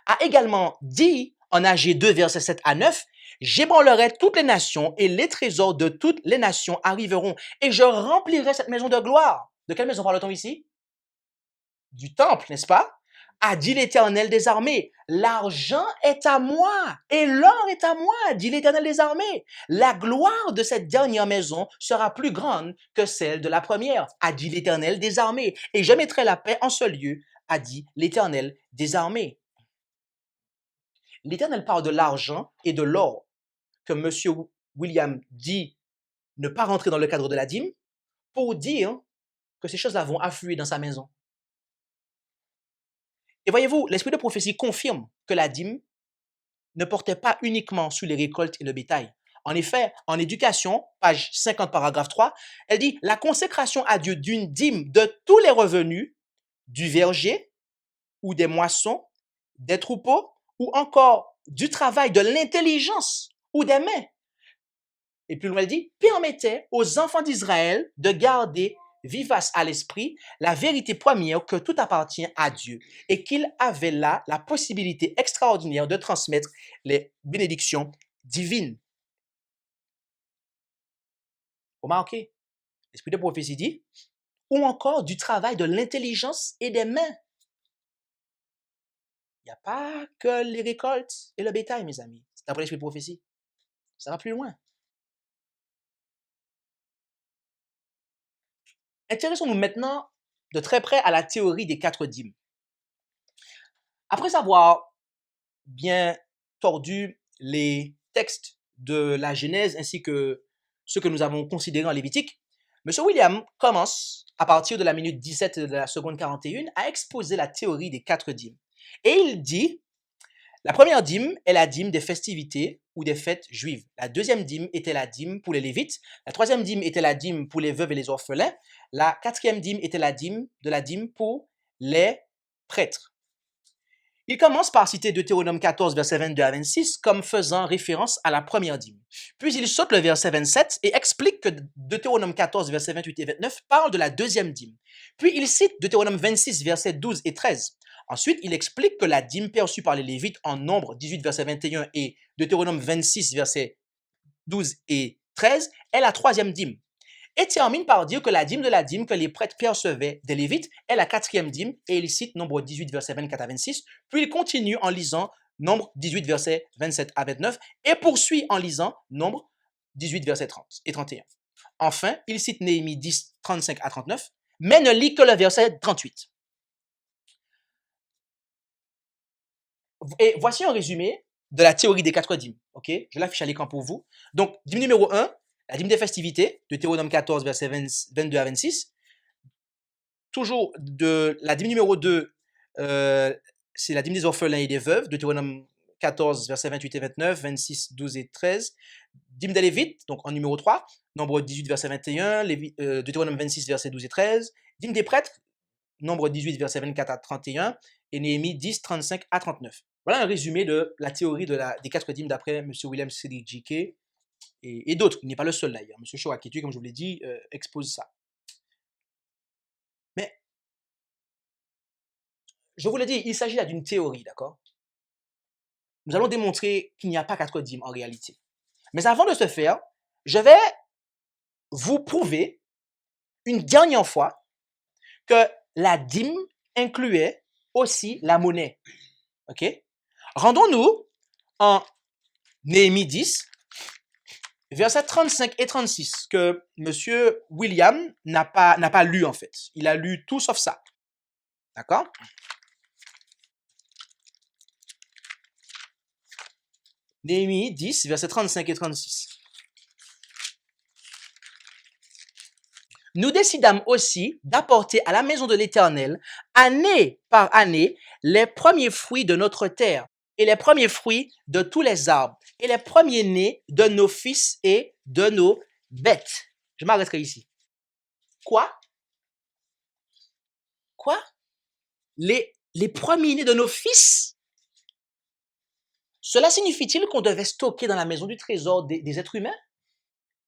A également dit en Agé 2, verset 7 à 9, j'ébranlerai toutes les nations et les trésors de toutes les nations arriveront et je remplirai cette maison de gloire. De quelle maison parle-t-on ici? Du temple, n'est-ce pas? A dit l'Éternel des armées, l'argent est à moi et l'or est à moi, dit l'Éternel des armées. La gloire de cette dernière maison sera plus grande que celle de la première, a dit l'Éternel des armées. Et je mettrai la paix en ce lieu, a dit l'Éternel des armées. L'Éternel parle de l'argent et de l'or que M. William dit ne pas rentrer dans le cadre de la dîme pour dire que ces choses-là vont affluer dans sa maison. Et voyez-vous, l'esprit de prophétie confirme que la dîme ne portait pas uniquement sur les récoltes et le bétail. En effet, en éducation, page 50, paragraphe 3, elle dit la consécration à Dieu d'une dîme de tous les revenus du verger ou des moissons, des troupeaux ou encore du travail de l'intelligence ou des mains. Et plus loin, elle dit permettait aux enfants d'Israël de garder vivace à l'esprit la vérité première que tout appartient à Dieu et qu'il avait là la possibilité extraordinaire de transmettre les bénédictions divines. Remarquez, l'esprit de prophétie dit, ou encore du travail de l'intelligence et des mains. Il n'y a pas que les récoltes et le bétail, mes amis. C'est d'après l'esprit de prophétie. Ça va plus loin. Intéressons-nous maintenant de très près à la théorie des 4 dîmes. Après avoir bien tordu les textes de la Genèse ainsi que ceux que nous avons considérés en Lévitique, M. William commence, à partir de la minute 17 de la seconde 41, à exposer la théorie des 4 dîmes. Et il dit, la première dîme est la dîme des festivités ou des fêtes juives. La deuxième dîme était la dîme pour les Lévites. La troisième dîme était la dîme pour les veuves et les orphelins. La quatrième dîme était la dîme pour les prêtres. Il commence par citer Deutéronome 14, verset 22 à 26, comme faisant référence à la première dîme. Puis il saute le verset 27 et explique que Deutéronome 14, verset 28 et 29 parle de la deuxième dîme. Puis il cite Deutéronome 26, verset 12 et 13. Ensuite, il explique que la dîme perçue par les Lévites en Nombre 18, verset 21 et Deutéronome 26, verset 12 et 13 est la troisième dîme. Et termine par dire que la dîme de la dîme que les prêtres percevaient des Lévites est la quatrième dîme, et il cite Nombre 18, verset 24 à 26, puis il continue en lisant Nombre 18, verset 27 à 29, et poursuit en lisant Nombre 18, verset 30 et 31. Enfin, il cite Néhémie 10, 35 à 39, mais ne lit que le verset 38. Et voici un résumé de la théorie des 4 dîmes. Okay? Je l'affiche à l'écran pour vous. Donc, dîme numéro 1, la dîme des festivités, Deutéronome 14, verset 22 à 26. Toujours de la dîme numéro 2, c'est la dîme des orphelins et des veuves, Deutéronome 14, verset 28 et 29, 26, 12 et 13. Dîme des Lévites, donc en numéro 3, Nombre 18, verset 21, Deutéronome 26, verset 12 et 13. Dîme des prêtres, Nombre 18, verset 24 à 31, et Néhémie 10, 35 à 39. Voilà un résumé de la théorie des 4 dîmes d'après M. William Cedric J.K. et d'autres. Il n'est pas le seul d'ailleurs. M. Choakitu, comme je vous l'ai dit, expose ça. Mais, je vous l'ai dit, il s'agit là d'une théorie, d'accord? Nous allons démontrer qu'il n'y a pas 4 dîmes en réalité. Mais avant de ce faire, je vais vous prouver une dernière fois que la dîme incluait aussi la monnaie. Ok? Rendons-nous en Néhémie 10, versets 35 et 36, que M. William n'a pas lu en fait. Il a lu tout sauf ça. D'accord? Néhémie 10, versets 35 et 36. nous décidâmes aussi d'apporter à la maison de l'Éternel, année par année, les premiers fruits de notre terre et les premiers fruits de tous les arbres et les premiers-nés de nos fils et de nos bêtes. Je m'arrêterai ici. Quoi? Quoi? Les premiers-nés de nos fils? Cela signifie-t-il qu'on devait stocker dans la maison du trésor des êtres humains?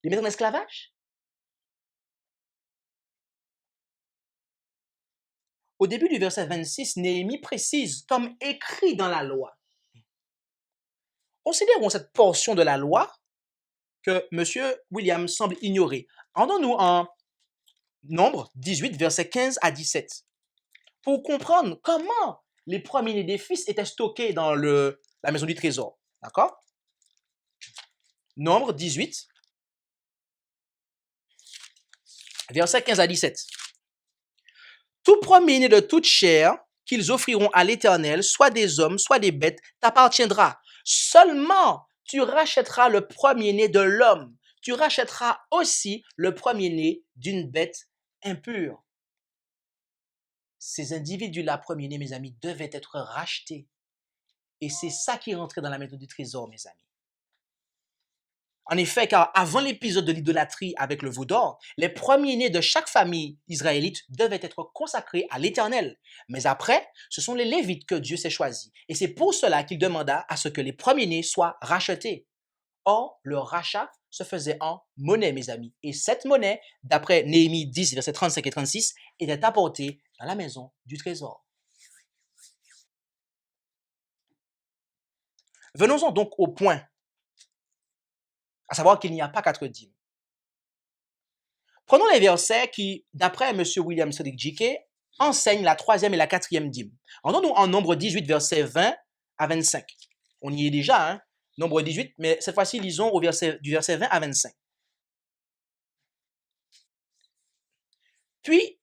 Les mettre en esclavage? Au début du verset 26, Néhémie précise, comme écrit dans la loi. Considérons cette portion de la loi que M. William semble ignorer. Rendons-nous en Nombre 18, versets 15 à 17, pour comprendre comment les premiers-nés des fils étaient stockés dans la maison du trésor. D'accord? Nombre 18, versets 15 à 17. Tout premier-né de toute chair qu'ils offriront à l'Éternel, soit des hommes, soit des bêtes, t'appartiendra. Seulement, tu rachèteras le premier-né de l'homme. Tu rachèteras aussi le premier-né d'une bête impure. Ces individus-là, premiers-nés, mes amis, devaient être rachetés. Et c'est ça qui rentrait dans la méthode du trésor, mes amis. En effet, car avant l'épisode de l'idolâtrie avec le veau d'or, les premiers-nés de chaque famille israélite devaient être consacrés à l'Éternel. Mais après, ce sont les Lévites que Dieu s'est choisis. Et c'est pour cela qu'il demanda à ce que les premiers-nés soient rachetés. Or, le rachat se faisait en monnaie, mes amis. Et cette monnaie, d'après Néhémie 10, versets 35 et 36, était apportée dans la maison du trésor. Venons-en donc au point, à savoir qu'il n'y a pas 4 dîmes. Prenons les versets qui, d'après M. William Sadiq J.K., enseignent la 3e et la 4e dîme. Rendons-nous en Nombre 18, versets 20 à 25. On y est déjà, hein? Nombre 18, mais cette fois-ci, lisons du verset 20 à 25. Puis,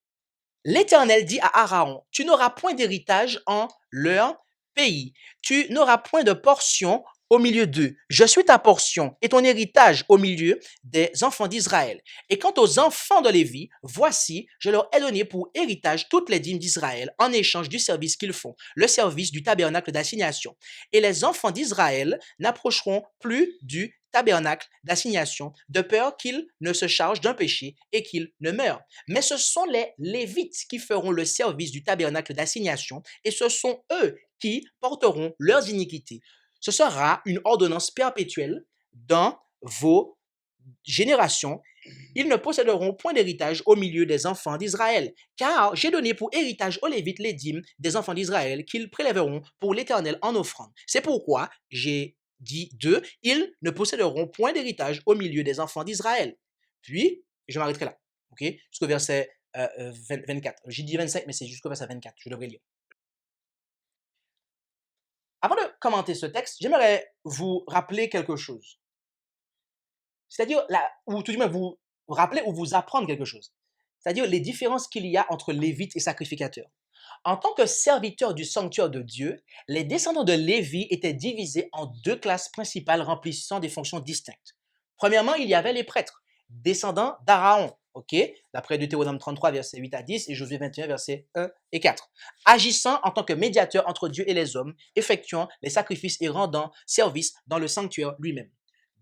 l'Éternel dit à Aaron, tu n'auras point d'héritage en leur pays. Tu n'auras point de portion au milieu d'eux. Je suis ta portion et ton héritage au milieu des enfants d'Israël. Et quant aux enfants de Lévi, voici, je leur ai donné pour héritage toutes les dîmes d'Israël en échange du service qu'ils font, le service du tabernacle d'assignation. Et les enfants d'Israël n'approcheront plus du tabernacle d'assignation, de peur qu'ils ne se chargent d'un péché et qu'ils ne meurent. Mais ce sont les Lévites qui feront le service du tabernacle d'assignation et ce sont eux qui porteront leurs iniquités. Ce sera une ordonnance perpétuelle dans vos générations. Ils ne posséderont point d'héritage au milieu des enfants d'Israël, car j'ai donné pour héritage aux Lévites les dîmes des enfants d'Israël qu'ils prélèveront pour l'Éternel en offrande. C'est pourquoi j'ai dit d'eux, ils ne posséderont point d'héritage au milieu des enfants d'Israël. Puis, je m'arrêterai là, ok, jusqu'au verset 24. J'ai dit 25, mais c'est jusqu'au verset 24, je devrais lire. Avant de commenter ce texte, j'aimerais vous rappeler quelque chose. C'est-à-dire, ou tout du moins vous rappeler ou vous apprendre quelque chose. C'est-à-dire les différences qu'il y a entre Lévites et sacrificateurs. En tant que serviteurs du sanctuaire de Dieu, les descendants de Lévi étaient divisés en 2 classes principales remplissant des fonctions distinctes. Premièrement, il y avait les prêtres, descendants d'Aaron, ok, d'après Deutéronome 33, versets 8 à 10 et Josué 21, versets 1 et 4, agissant en tant que médiateurs entre Dieu et les hommes, effectuant les sacrifices et rendant service dans le sanctuaire lui-même.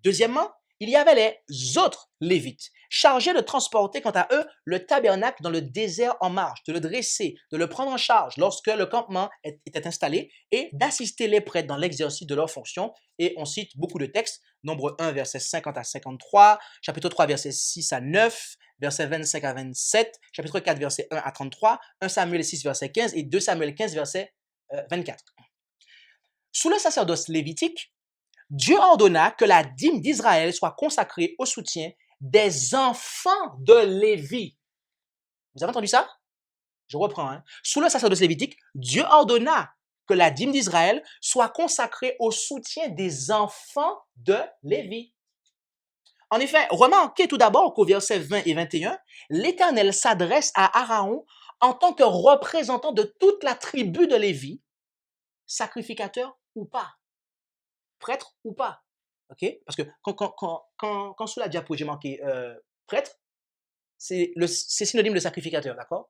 Deuxièmement, il y avait les autres Lévites, chargés de transporter quant à eux le tabernacle dans le désert en marche, de le dresser, de le prendre en charge lorsque le campement était installé et d'assister les prêtres dans l'exercice de leurs fonctions. Et on cite beaucoup de textes, Nombre 1, versets 50 à 53, chapitre 3, versets 6 à 9, versets 25 à 27, chapitre 4, versets 1 à 33, 1 Samuel 6, verset 15 et 2 Samuel 15, verset 24. Sous le sacerdoce lévitique, Dieu ordonna que la dîme d'Israël soit consacrée au soutien des enfants de Lévi. Vous avez entendu ça? Je reprends. Hein? Sous le sacerdoce lévitique, Dieu ordonna que la dîme d'Israël soit consacrée au soutien des enfants de Lévi. En effet, remarquez tout d'abord qu'au verset 20 et 21, l'Éternel s'adresse à Aaron en tant que représentant de toute la tribu de Lévi, sacrificateur ou pas. Prêtre ou pas. Ok? Parce que quand sous la diapo, j'ai marqué prêtre, c'est synonyme de sacrificateur, d'accord?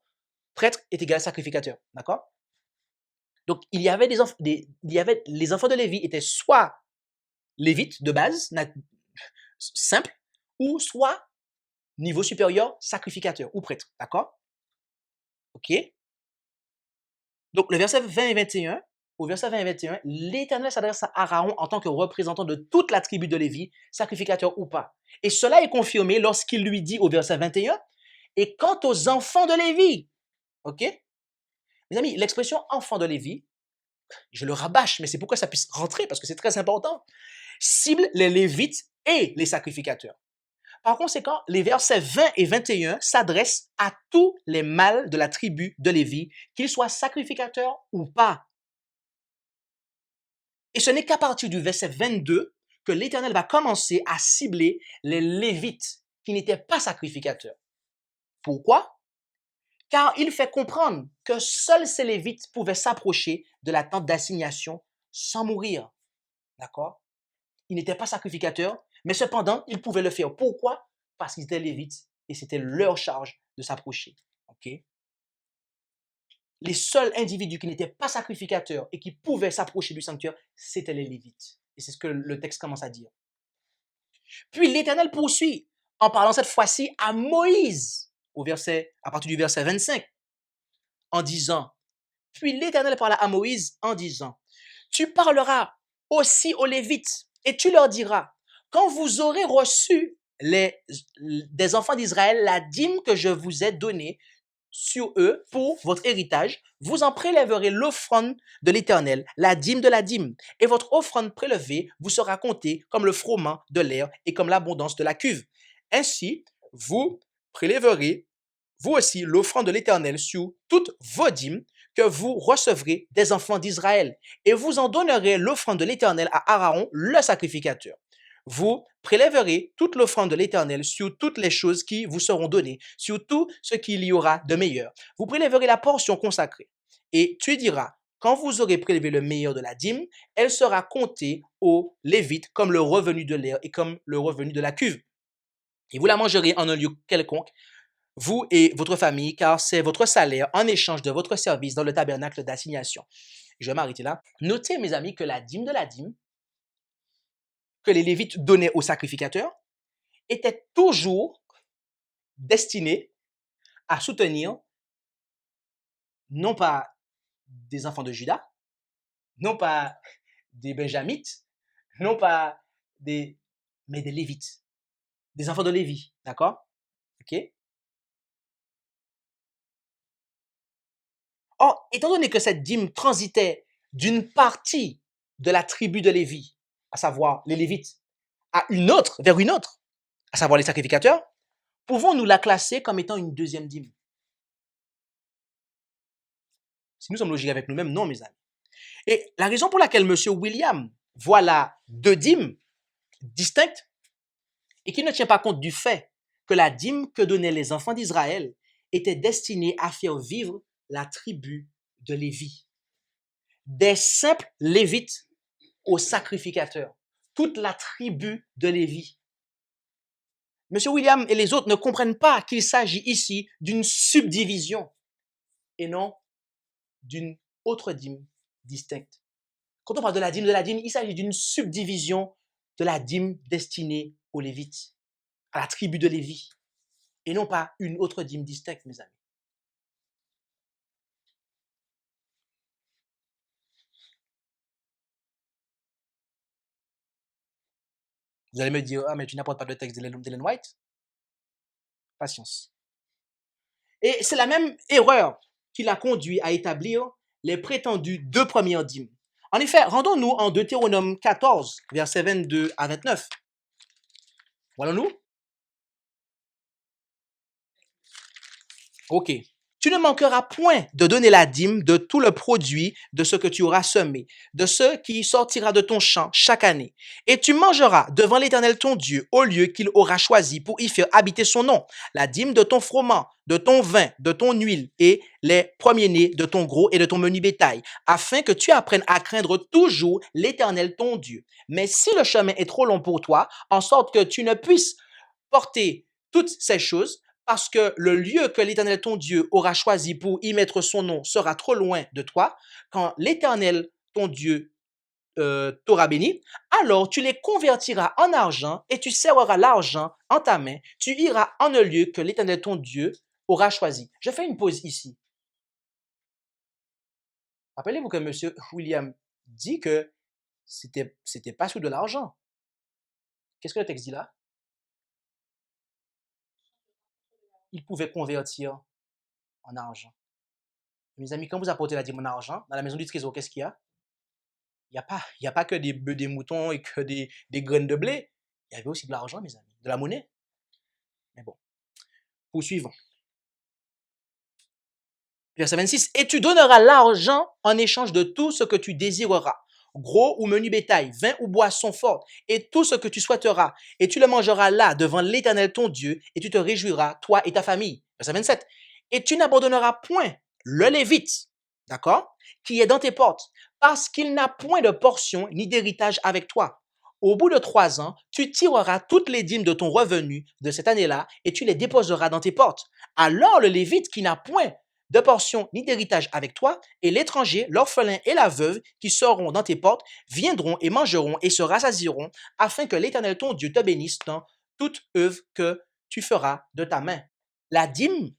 Prêtre est égal à sacrificateur, d'accord? Donc, il y avait les enfants de Lévi étaient soit lévites de base, simple, ou soit niveau supérieur, sacrificateur ou prêtre, d'accord? Ok? Donc, le verset 20 et 21, au verset 20 et 21, l'Éternel s'adresse à Aaron en tant que représentant de toute la tribu de Lévi, sacrificateur ou pas. Et cela est confirmé lorsqu'il lui dit au verset 21, et quant aux enfants de Lévi, ok? Mes amis, l'expression enfant de Lévi, je le rabâche, mais c'est pourquoi ça puisse rentrer, parce que c'est très important, cible les Lévites et les sacrificateurs. Par conséquent, les versets 20 et 21 s'adressent à tous les mâles de la tribu de Lévi, qu'ils soient sacrificateurs ou pas. Et ce n'est qu'à partir du verset 22 que l'Éternel va commencer à cibler les Lévites qui n'étaient pas sacrificateurs. Pourquoi? Car il fait comprendre que seuls ces Lévites pouvaient s'approcher de la tente d'assignation sans mourir. D'accord? Ils n'étaient pas sacrificateurs, mais cependant, ils pouvaient le faire. Pourquoi? Parce qu'ils étaient Lévites et c'était leur charge de s'approcher. Okay? Les seuls individus qui n'étaient pas sacrificateurs et qui pouvaient s'approcher du sanctuaire, c'étaient les Lévites. Et c'est ce que le texte commence à dire. Puis l'Éternel poursuit en parlant cette fois-ci à Moïse, à partir du verset 25, en disant, puis l'Éternel parla à Moïse en disant, tu parleras aussi aux Lévites et tu leur diras, quand vous aurez reçu des enfants d'Israël la dîme que je vous ai donnée sur eux pour votre héritage, vous en prélèverez l'offrande de l'Éternel, la dîme de la dîme, et votre offrande prélevée vous sera comptée comme le froment de l'air et comme l'abondance de la cuve. Ainsi, vous prélèverez vous aussi l'offrande de l'Éternel sur toutes vos dîmes que vous recevrez des enfants d'Israël, et vous en donnerez l'offrande de l'Éternel à Aaron, le sacrificateur. Vous prélèverez toute l'offrande de l'Éternel sur toutes les choses qui vous seront données, sur tout ce qu'il y aura de meilleur. Vous prélèverez la portion consacrée. Et tu diras, quand vous aurez prélevé le meilleur de la dîme, elle sera comptée aux Lévites comme le revenu de l'air et comme le revenu de la cuve. Et vous la mangerez en un lieu quelconque, vous et votre famille, car c'est votre salaire en échange de votre service dans le tabernacle d'assignation. Je vais m'arrêter là. Notez, mes amis, que la dîme de la dîme, que les Lévites donnaient aux sacrificateurs, était toujours destinée à soutenir non pas des enfants de Juda, non pas des Benjamites, non pas mais des Lévites, des enfants de Lévi, d'accord? Ok? Or, étant donné que cette dîme transitait d'une partie de la tribu de Lévi, à savoir les Lévites, vers une autre, à savoir les sacrificateurs, pouvons-nous la classer comme étant une deuxième dîme? Si nous sommes logiques avec nous-mêmes, non, mes amis. Et la raison pour laquelle M. William voit là deux dîmes distinctes et qui ne tient pas compte du fait que la dîme que donnaient les enfants d'Israël était destinée à faire vivre la tribu de Lévi. Des simples Lévites aux sacrificateurs. Toute la tribu de Lévi. M. William et les autres ne comprennent pas qu'il s'agit ici d'une subdivision et non d'une autre dîme distincte. Quand on parle de la dîme, il s'agit d'une subdivision de la dîme destinée aux Lévites, à la tribu de Lévi, et non pas une autre dîme distincte, mes amis. Vous allez me dire, ah mais tu n'apportes pas de texte d'Ellen White? Patience. Et c'est la même erreur qui l'a conduit à établir les prétendues deux premières dîmes. En effet, rendons-nous en Deutéronome 14, versets 22 à 29. Voilà-nous? Ok. Tu ne manqueras point de donner la dîme de tout le produit de ce que tu auras semé, de ce qui sortira de ton champ chaque année. Et tu mangeras devant l'Éternel ton Dieu au lieu qu'il aura choisi pour y faire habiter son nom, la dîme de ton froment, de ton vin, de ton huile et les premiers-nés de ton gros et de ton menu bétail, afin que tu apprennes à craindre toujours l'Éternel ton Dieu. Mais si le chemin est trop long pour toi, en sorte que tu ne puisses porter toutes ces choses, parce que le lieu que l'Éternel ton Dieu aura choisi pour y mettre son nom sera trop loin de toi, quand l'Éternel ton Dieu t'aura béni, alors tu les convertiras en argent et tu serreras l'argent en ta main. Tu iras en un lieu que l'Éternel ton Dieu aura choisi. Je fais une pause ici. Rappelez-vous que M. William dit que c'était pas sous de l'argent. Qu'est-ce que le texte dit là? Il pouvait convertir en argent. Mes amis, quand vous apportez la dîme en argent, dans la maison du trésor, qu'est-ce qu'il y a? Il y a pas que des bœufs, des moutons et que des graines de blé. Il y avait aussi de l'argent, mes amis, de la monnaie. Mais bon, poursuivons. Verset 26. Et tu donneras l'argent en échange de tout ce que tu désireras, gros ou menu bétail, vin ou boisson forte, et tout ce que tu souhaiteras. Et tu le mangeras là, devant l'Éternel ton Dieu, et tu te réjouiras, toi et ta famille. Verset 27. Et tu n'abandonneras point le Lévite, d'accord, qui est dans tes portes, parce qu'il n'a point de portion ni d'héritage avec toi. Au bout de 3 ans, tu tireras toutes les dîmes de ton revenu de cette année-là et tu les déposeras dans tes portes. Alors le Lévite qui n'a point de portion ni d'héritage avec toi, et l'étranger, l'orphelin et la veuve qui seront dans tes portes viendront et mangeront et se rassasieront, afin que l'Éternel ton Dieu te bénisse dans toute œuvre que tu feras de ta main. La dîme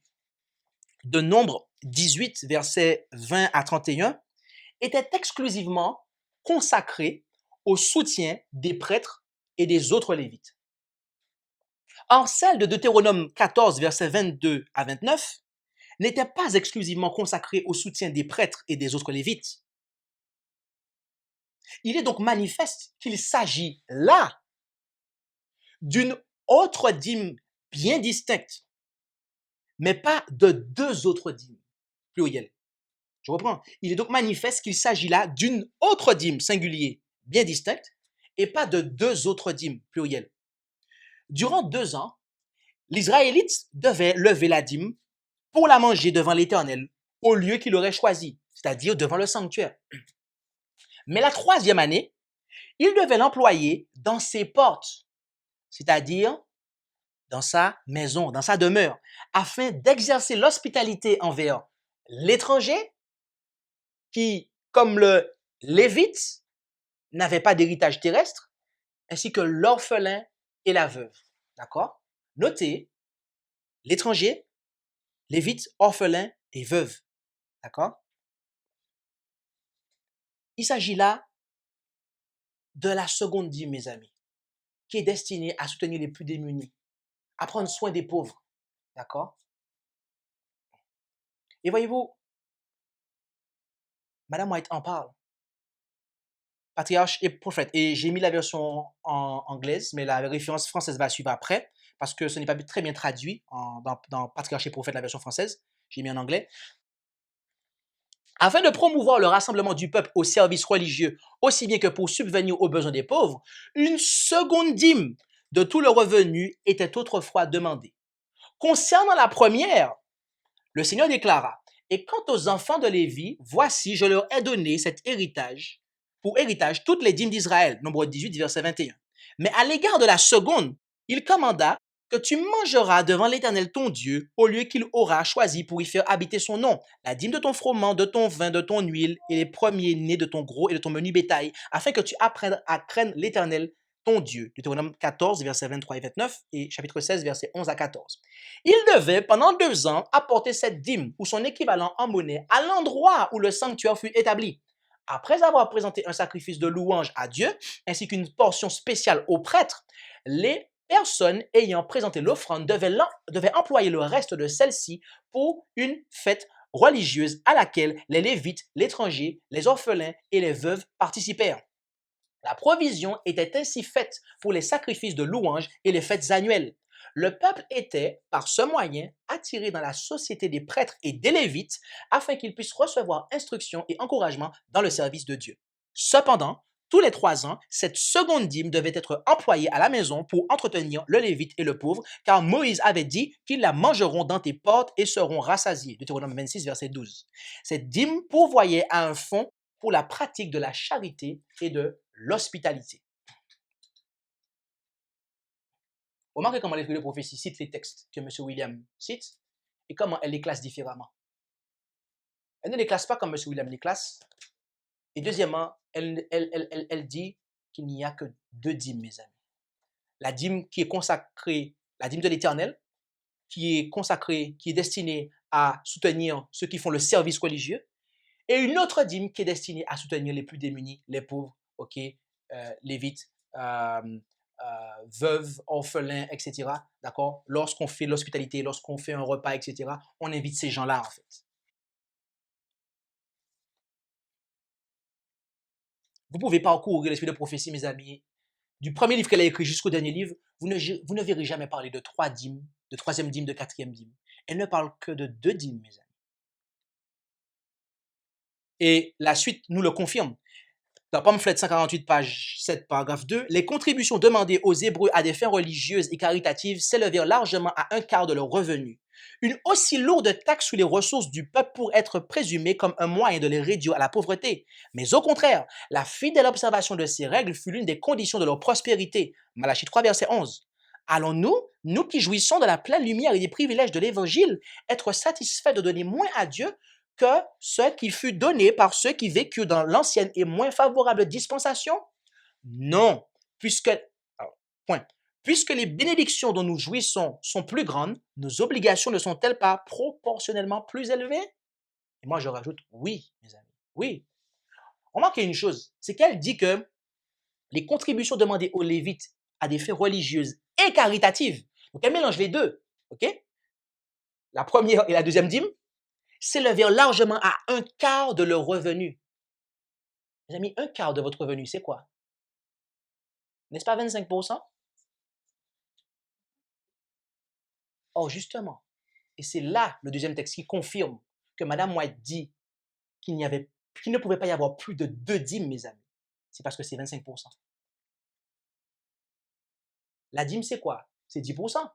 de Nombre 18, versets 20 à 31, était exclusivement consacrée au soutien des prêtres et des autres Lévites. Or, celle de Deutéronome 14, versets 22 à 29, n'était pas exclusivement consacrée au soutien des prêtres et des autres Lévites. Il est donc manifeste qu'il s'agit là d'une autre dîme bien distincte, mais pas de deux autres dîmes, pluriel. Je reprends. Il est donc manifeste qu'il s'agit là d'une autre dîme, singulier, bien distincte, et pas de deux autres dîmes, pluriel. Durant 2 ans, l'Israélite devait lever la dîme pour la manger devant l'Éternel, au lieu qu'il aurait choisi, c'est-à-dire devant le sanctuaire. Mais la 3e année, il devait l'employer dans ses portes, c'est-à-dire dans sa maison, dans sa demeure, afin d'exercer l'hospitalité envers l'étranger qui, comme le Lévite, n'avait pas d'héritage terrestre, ainsi que l'orphelin et la veuve. D'accord? Notez, l'étranger, Lévite, orphelin et veuve. D'accord? Il s'agit là de la seconde dîme, mes amis, qui est destinée à soutenir les plus démunis, à prendre soin des pauvres. D'accord? Et voyez-vous, Madame White en parle. Patriarche et prophète. Et j'ai mis la version en anglaise, mais la référence française va suivre après, parce que ce n'est pas très bien traduit dans Patriarche et prophète, la version française. J'ai mis en anglais. Afin de promouvoir le rassemblement du peuple au service religieux, aussi bien que pour subvenir aux besoins des pauvres, une seconde dîme de tout le revenu était autrefois demandée. Concernant la première, le Seigneur déclara, et quant aux enfants de Lévi, voici, je leur ai donné cet héritage, pour héritage toutes les dîmes d'Israël, Nombre 18, verset 21. Mais à l'égard de la seconde, il commanda que tu mangeras devant l'Éternel ton Dieu au lieu qu'il aura choisi pour y faire habiter son nom, la dîme de ton froment, de ton vin, de ton huile et les premiers-nés de ton gros et de ton menu bétail, afin que tu apprennes à craindre l'Éternel ton Dieu. Deutéronome 14, versets 23 et 29 et chapitre 16, versets 11 à 14. Il devait, pendant 2 ans, apporter cette dîme ou son équivalent en monnaie à l'endroit où le sanctuaire fut établi. Après avoir présenté un sacrifice de louange à Dieu, ainsi qu'une portion spéciale aux prêtres, les personnes ayant présenté l'offrande devaient employer le reste de celle-ci pour une fête religieuse à laquelle les Lévites, l'étranger, les orphelins et les veuves participèrent. La provision était ainsi faite pour les sacrifices de louange et les fêtes annuelles. Le peuple était, par ce moyen, attiré dans la société des prêtres et des Lévites afin qu'ils puissent recevoir instruction et encouragement dans le service de Dieu. Cependant, tous les 3 ans, cette seconde dîme devait être employée à la maison pour entretenir le Lévite et le pauvre, car Moïse avait dit qu'ils la mangeront dans tes portes et seront rassasiés. Deutéronome 26, verset 12. Cette dîme pourvoyait à un fonds pour la pratique de la charité et de l'hospitalité. Remarquez comment l'Esprit de prophétie cite les textes que M. William cite et comment elle les classe différemment. Elle ne les classe pas comme M. William les classe. Et deuxièmement, elle dit qu'il n'y a que 2 dîmes, mes amis. La dîme qui est consacrée, la dîme de l'Éternel, qui est consacrée, qui est destinée à soutenir ceux qui font le service religieux, et une autre dîme qui est destinée à soutenir les plus démunis, les pauvres, ok, lévites, veuves, orphelins, etc. D'accord? Lorsqu'on fait l'hospitalité, lorsqu'on fait un repas, etc., on invite ces gens-là, en fait. Vous pouvez parcourir l'esprit de prophétie, mes amis, du premier livre qu'elle a écrit jusqu'au dernier livre, vous ne verrez jamais parler de 3 dîmes, de 3e dîme, de 4e dîme. Elle ne parle que de 2 dîmes, mes amis. Et la suite nous le confirme. Dans pamphlet 148, page 7, paragraphe 2, les contributions demandées aux Hébreux à des fins religieuses et caritatives s'élevèrent largement à 1/4 de leurs revenus. Une aussi lourde taxe sur les ressources du peuple pourrait être présumée comme un moyen de les réduire à la pauvreté. Mais au contraire, la fidèle observation de ces règles fut l'une des conditions de leur prospérité. Malachie 3, verset 11. Allons-nous, nous qui jouissons de la pleine lumière et des privilèges de l'Évangile, être satisfaits de donner moins à Dieu que ce qui fut donné par ceux qui vécurent dans l'ancienne et moins favorable dispensation? Non, puisque, alors, point. Puisque les bénédictions dont nous jouissons sont plus grandes, nos obligations ne sont-elles pas proportionnellement plus élevées? Et moi, je rajoute oui, mes amis, oui. Remarquez une chose, c'est qu'elle dit que les contributions demandées aux Lévites à des fins religieuses et caritatives, donc elle mélange les deux, ok? La première et la deuxième dîme s'élevèrent largement à 1/4 de leur revenu. Mes amis, 1/4 de votre revenu, c'est quoi? N'est-ce pas 25%? Or, justement, et c'est là le deuxième texte qui confirme que Mme White dit qu'il ne pouvait pas y avoir plus de 2 dîmes, mes amis. C'est parce que c'est 25%. La dîme, c'est quoi? C'est 10%.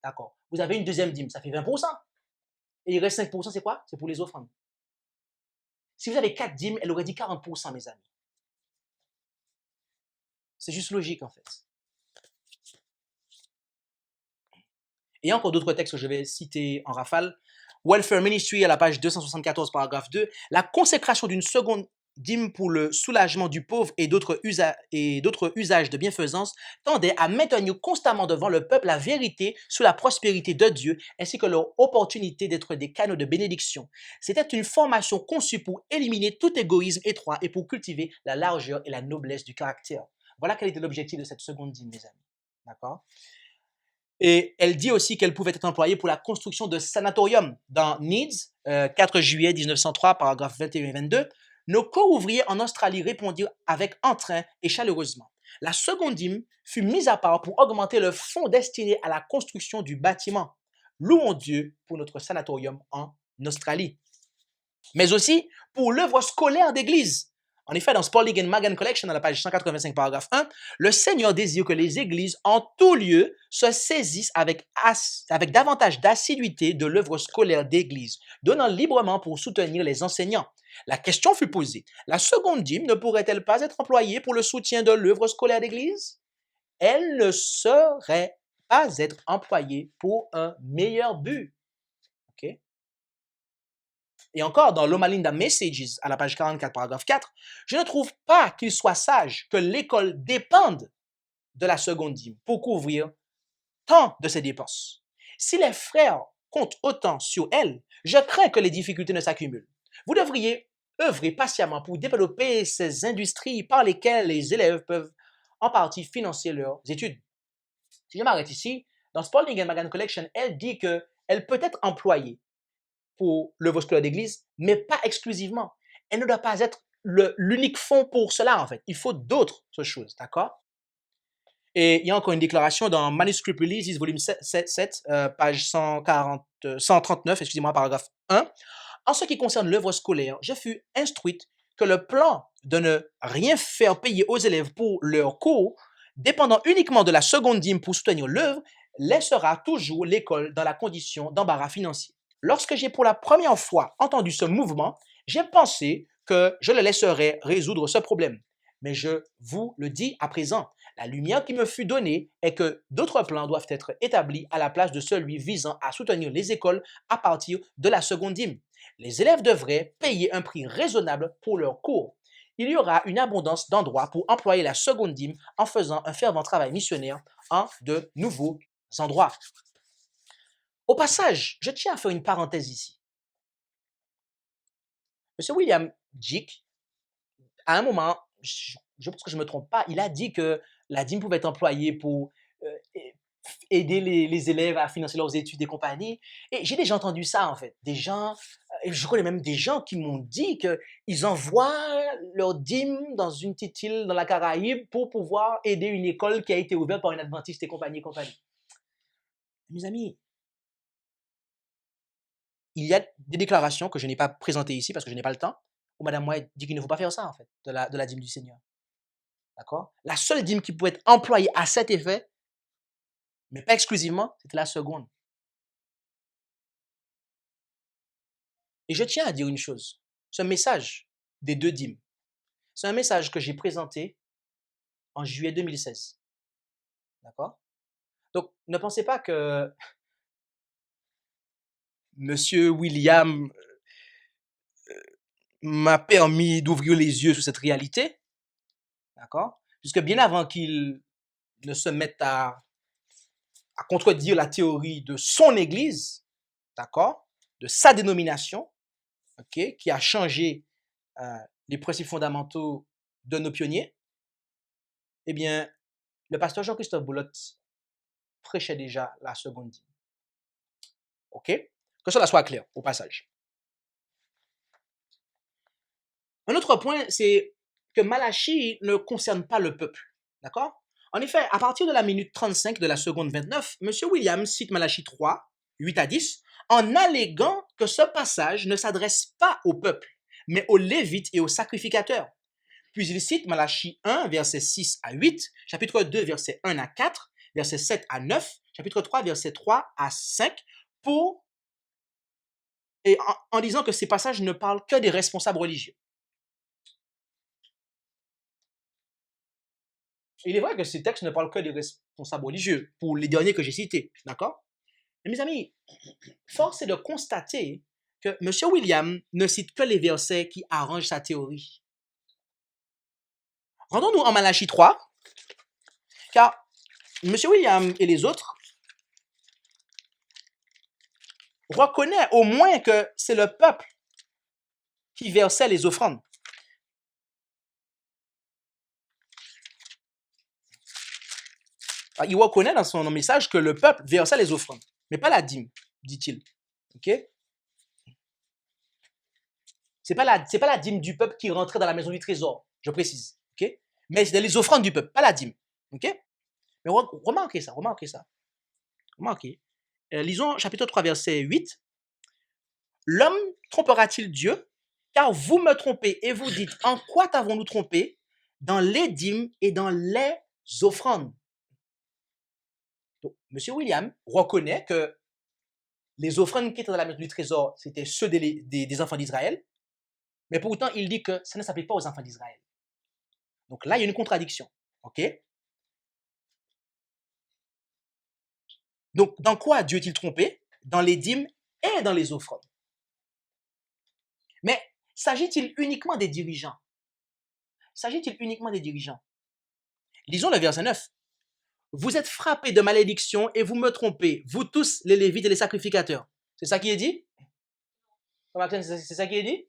D'accord. Vous avez une deuxième dîme, ça fait 20%. Et il reste 5%, c'est quoi? C'est pour les offrandes. Si vous avez 4 dîmes, elle aurait dit 40%, mes amis. C'est juste logique, en fait. Et encore d'autres textes que je vais citer en rafale. Welfare Ministry, à la page 274, paragraphe 2, la consécration d'une seconde dîme pour le soulagement du pauvre et d'autres usages de bienfaisance tendait à maintenir constamment devant le peuple la vérité sur la prospérité de Dieu ainsi que leur opportunité d'être des canaux de bénédiction. C'était une formation conçue pour éliminer tout égoïsme étroit et pour cultiver la largeur et la noblesse du caractère. Voilà quel était l'objectif de cette seconde dîme, mes amis. D'accord? Et elle dit aussi qu'elle pouvait être employée pour la construction de sanatoriums. Dans Needs, 4 juillet 1903, paragraphe 21 et 22, nos co-ouvriers en Australie répondirent avec entrain et chaleureusement. La seconde dîme fut mise à part pour augmenter le fonds destiné à la construction du bâtiment. Louons Dieu pour notre sanatorium en Australie. Mais aussi pour l'œuvre scolaire d'église. En effet, dans Spalding and Magan Collection, à la page 185, paragraphe 1, le Seigneur désire que les églises, en tout lieu, se saisissent avec davantage d'assiduité de l'œuvre scolaire d'église, donnant librement pour soutenir les enseignants. La question fut posée, la seconde dîme ne pourrait-elle pas être employée pour le soutien de l'œuvre scolaire d'église? Elle ne saurait pas être employée pour un meilleur but. OK? Et encore, dans l'Omalinda Messages, à la page 44, paragraphe 4, je ne trouve pas qu'il soit sage que l'école dépende de la seconde dîme pour couvrir tant de ses dépenses. Si les frères comptent autant sur elle, je crains que les difficultés ne s'accumulent. Vous devriez œuvrer patiemment pour développer ces industries par lesquelles les élèves peuvent en partie financer leurs études. Si je m'arrête ici, dans Spalding and Magan Collection, elle dit qu'elle peut être employée pour l'œuvre scolaire d'église, mais pas exclusivement. Elle ne doit pas être l'unique fonds pour cela, en fait. Il faut d'autres choses, d'accord? Et il y a encore une déclaration dans Manuscript Releases, volume 7, page 139, excusez-moi, paragraphe 1. En ce qui concerne l'œuvre scolaire, je fus instruite que le plan de ne rien faire payer aux élèves pour leurs cours, dépendant uniquement de la seconde dîme pour soutenir l'œuvre, laissera toujours l'école dans la condition d'embarras financier. Lorsque j'ai pour la première fois entendu ce mouvement, j'ai pensé que je le laisserais résoudre ce problème. Mais je vous le dis à présent, La lumière qui me fut donnée est que d'autres plans doivent être établis à la place de celui visant à soutenir les écoles à partir de la seconde dîme. Les élèves devraient payer un prix raisonnable pour leurs cours. Il y aura une abondance d'endroits pour employer la seconde dîme en faisant un fervent travail missionnaire en de nouveaux endroits. Au passage, je tiens à faire une parenthèse ici. M. William Dick, à un moment, je pense que je ne me trompe pas, il a dit que la dîme pouvait être employée pour aider les élèves à financer leurs études et compagnie. Et j'ai déjà entendu ça, en fait. Des gens, et je connais même des gens qui m'ont dit qu'ils envoient leur dîme dans une petite île dans la Caraïbe pour pouvoir aider une école qui a été ouverte par une adventiste et compagnie et compagnie. Mes amis, il y a des déclarations que je n'ai pas présentées ici parce que je n'ai pas le temps, où Madame White dit qu'il ne faut pas faire ça, en fait, de la dîme du Seigneur. D'accord? La seule dîme qui pouvait être employée à cet effet, mais pas exclusivement, c'était la seconde. Et je tiens à dire une chose. Ce message des deux dîmes, c'est un message que j'ai présenté en juillet 2016. D'accord? Donc, ne pensez pas que Monsieur William m'a permis d'ouvrir les yeux sur cette réalité. D'accord? Puisque bien avant qu'il ne se mette à contredire la théorie de son Église, d'accord, de sa dénomination, ok, qui a changé les principes fondamentaux de nos pionniers, eh bien, le pasteur Jean-Christophe Boulotte prêchait déjà la seconde dîme. Ok? Que cela soit clair, au passage. Un autre point, c'est que Malachie ne concerne pas le peuple. D'accord? En effet, à partir de la minute 35 de la seconde 29, M. Williams cite Malachie 3, 8 à 10, en alléguant que ce passage ne s'adresse pas au peuple, mais aux Lévites et aux sacrificateurs. Puis il cite Malachie 1, versets 6 à 8, chapitre 2, versets 1 à 4, versets 7 à 9, chapitre 3, versets 3 à 5, en disant que ces passages ne parlent que des responsables religieux. Il est vrai que ces textes ne parlent que des responsables religieux, pour les derniers que j'ai cités, d'accord? Mais mes amis, force est de constater que M. William ne cite que les versets qui arrangent sa théorie. Rendons-nous en Malachie 3, car M. William et les autres reconnaissent au moins que c'est le peuple qui versait les offrandes. Il reconnaît dans son message que le peuple versait les offrandes, mais pas la dîme, dit-il. Ok? C'est pas la dîme du peuple qui rentrait dans la maison du trésor, je précise. Ok? Mais c'est les offrandes du peuple, pas la dîme. Ok? Mais remarquez ça. Remarquez. Lisons chapitre 3, verset 8. L'homme trompera-t-il Dieu? Car vous me trompez et vous dites, en quoi t'avons-nous trompé? Dans les dîmes et dans les offrandes. Donc, M. William reconnaît que les offrandes qui étaient dans la maison du trésor, c'était ceux des enfants d'Israël, mais pourtant, il dit que ça ne s'applique pas aux enfants d'Israël. Donc là, il y a une contradiction. OK? Donc, dans quoi Dieu est-il trompé? Dans les dîmes et dans les offrandes. Mais s'agit-il uniquement des dirigeants? Lisons le verset 9. Vous êtes frappés de malédiction et vous me trompez, vous tous les Lévites et les sacrificateurs. C'est ça qui est dit? C'est ça qui est dit?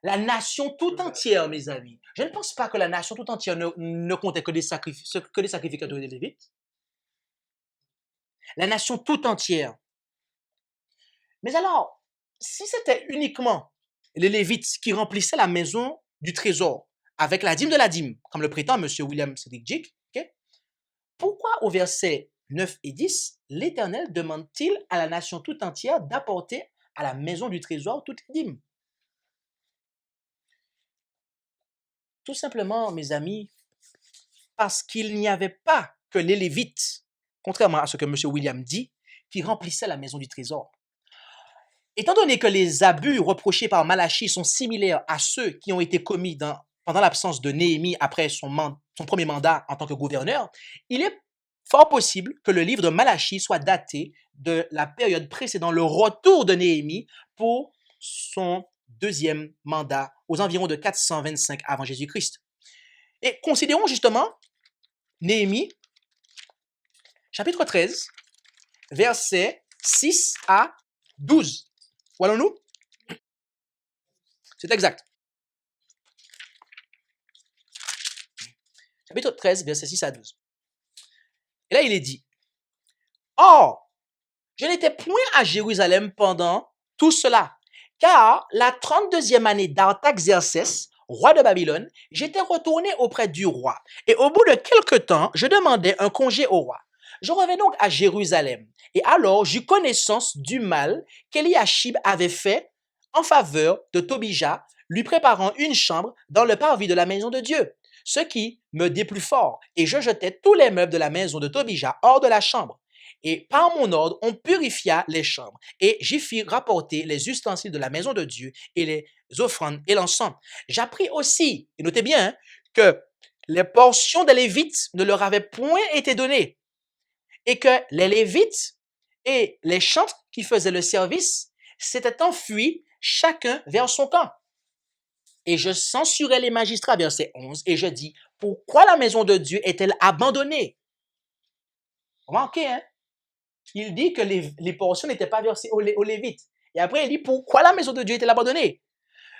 La nation tout entière, mes amis. Je ne pense pas que la nation tout entière ne comptait que des sacrificateurs et des Lévites. La nation tout entière. Mais alors, si c'était uniquement les Lévites qui remplissaient la maison du trésor avec la dîme de la dîme, comme le prétend M. William Cedric Dick, okay, pourquoi au verset 9 et 10, l'Éternel demande-t-il à la nation tout entière d'apporter à la maison du trésor toute dîme? Tout simplement, mes amis, parce qu'il n'y avait pas que les Lévites, contrairement à ce que M. William dit, qui remplissaient la maison du trésor. Étant donné que les abus reprochés par Malachie sont similaires à ceux qui ont été commis pendant l'absence de Néhémie après son son premier mandat en tant que gouverneur, il est fort possible que le livre de Malachie soit daté de la période précédant le retour de Néhémie pour son deuxième mandat aux environs de 425 avant Jésus-Christ. Et considérons justement Néhémie, chapitre 13, versets 6 à 12. Voyons-nous? C'est exact. Chapitre 13, versets 6 à 12. Et là, il est dit, « Or, je n'étais point à Jérusalem pendant tout cela, car la 32e année d'Artaxerxès, roi de Babylone, j'étais retourné auprès du roi. Et au bout de quelque temps, je demandai un congé au roi. Je revenais donc à Jérusalem. Et alors, j'eus connaissance du mal qu'Eliashib avait fait en faveur de Tobija, lui préparant une chambre dans le parvis de la maison de Dieu. Ce qui me déplut fort, et je jetai tous les meubles de la maison de Tobija hors de la chambre. Et par mon ordre, on purifia les chambres, et j'y fis rapporter les ustensiles de la maison de Dieu et les offrandes et l'encens. J'appris aussi, et notez bien, que les portions des Lévites ne leur avaient point été données, et que les Lévites et les chantres qui faisaient le service s'étaient enfuis chacun vers son camp. Et je censurai les magistrats, verset 11, et je dis, pourquoi la maison de Dieu est-elle abandonnée? Remarquez, hein? Il dit que les portions n'étaient pas versées aux Lévites. Et après, il dit, pourquoi la maison de Dieu est-elle abandonnée?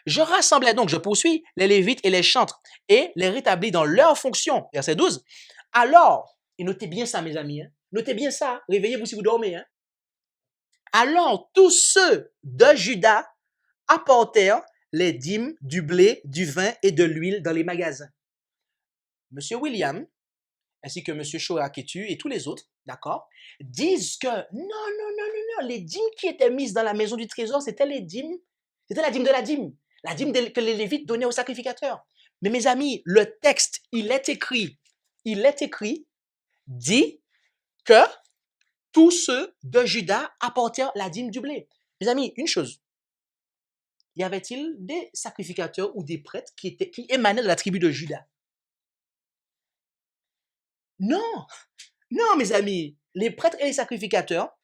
Je rassemblais donc, je poursuis, les Lévites et les chantres, et les rétablis dans leurs fonctions. Verset 12. Alors, et notez bien ça, mes amis, hein? Notez bien ça, réveillez-vous si vous dormez. Hein? Alors, tous ceux de Juda apportèrent les dîmes du blé, du vin et de l'huile dans les magasins. Monsieur William, ainsi que Monsieur Choraketu et tous les autres, d'accord, disent que non, les dîmes qui étaient mises dans la maison du trésor, c'était la dîme de la dîme que les Lévites donnaient aux sacrificateurs. Mais mes amis, le texte, il est écrit, dit que tous ceux de Juda apportèrent la dîme du blé. Mes amis, une chose, y avait-il des sacrificateurs ou des prêtres qui émanaient de la tribu de Juda? Non, mes amis, les prêtres et les sacrificateurs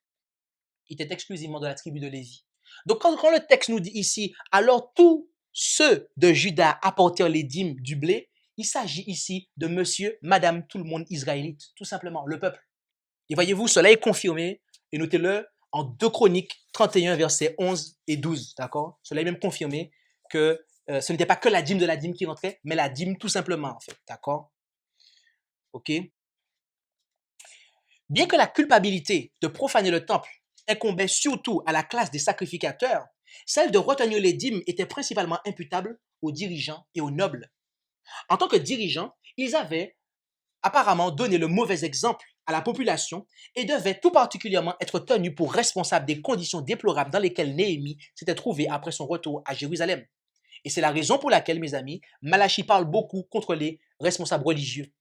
étaient exclusivement de la tribu de Lévi. Donc, quand le texte nous dit ici, alors tous ceux de Juda apportèrent les dîmes du blé, il s'agit ici de monsieur, madame, tout le monde israélite, tout simplement, le peuple. Et voyez-vous, cela est confirmé, et notez-le, en 2 Chroniques 31, versets 11 et 12, d'accord? Cela est même confirmé que ce n'était pas que la dîme de la dîme qui rentrait, mais la dîme tout simplement, en fait, d'accord? Ok? Bien que la culpabilité de profaner le temple incombait surtout à la classe des sacrificateurs, celle de retenir les dîmes était principalement imputable aux dirigeants et aux nobles. En tant que dirigeants, ils avaient apparemment donné le mauvais exemple à la population et devaient tout particulièrement être tenus pour responsables des conditions déplorables dans lesquelles Néhémie s'était trouvé après son retour à Jérusalem. Et c'est la raison pour laquelle, mes amis, Malachie parle beaucoup contre les responsables religieux,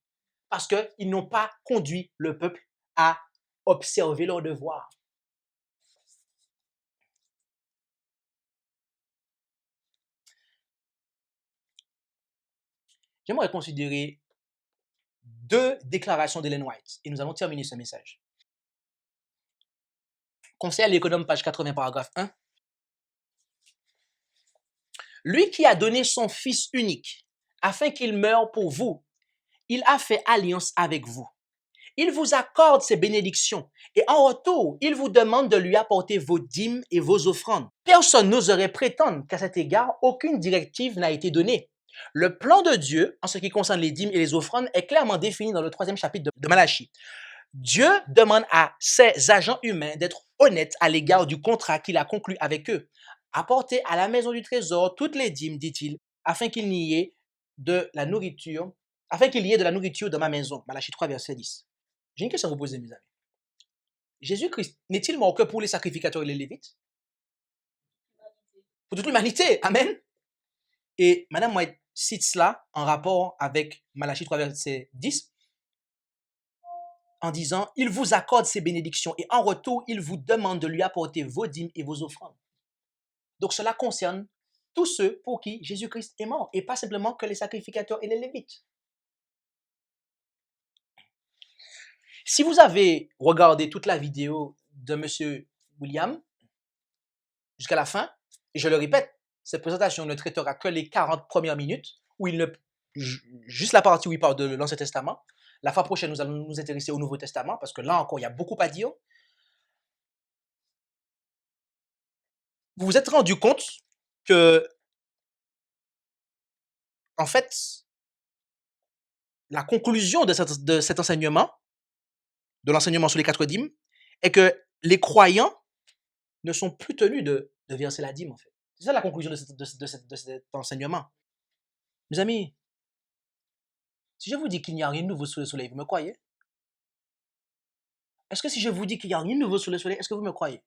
parce qu'ils n'ont pas conduit le peuple à observer leurs devoirs. J'aimerais considérer 2 déclarations d'Ellen White et nous allons terminer ce message. Conseil à l'économe, page 80, paragraphe 1. Lui qui a donné son Fils unique afin qu'il meure pour vous, il a fait alliance avec vous. Il vous accorde ses bénédictions et en retour, il vous demande de lui apporter vos dîmes et vos offrandes. Personne n'oserait prétendre qu'à cet égard, aucune directive n'a été donnée. Le plan de Dieu, en ce qui concerne les dîmes et les offrandes, est clairement défini dans le 3e chapitre de Malachie. Dieu demande à ses agents humains d'être honnêtes à l'égard du contrat qu'il a conclu avec eux. Apportez à la maison du trésor toutes les dîmes, dit-il, afin qu'il y ait de la nourriture dans ma maison. Malachie 3, verset 10. J'ai une question à vous poser, mes amis. Jésus-Christ n'est-il mort que pour les sacrificateurs et les Lévites? Pour toute l'humanité. Amen. Et Madame White cite cela en rapport avec Malachie 3, verset 10, en disant, il vous accorde ses bénédictions et en retour, il vous demande de lui apporter vos dîmes et vos offrandes. Donc cela concerne tous ceux pour qui Jésus-Christ est mort et pas simplement que les sacrificateurs et les Lévites. Si vous avez regardé toute la vidéo de M. William jusqu'à la fin, et je le répète, cette présentation ne traitera que les 40 premières minutes, où il ne, juste la partie où il parle de l'Ancien Testament. La fois prochaine, nous allons nous intéresser au Nouveau Testament, parce que là encore, il y a beaucoup à dire. Vous vous êtes rendu compte que, en fait, la conclusion de cet enseignement, de l'enseignement sur les 4 dîmes, est que les croyants ne sont plus tenus de verser la dîme, en fait. C'est ça la conclusion de cet enseignement. Mes amis, si je vous dis qu'il n'y a rien de nouveau sous le soleil, vous me croyez? Est-ce que si je vous dis qu'il n'y a rien de nouveau sous le soleil, est-ce que vous me croyez?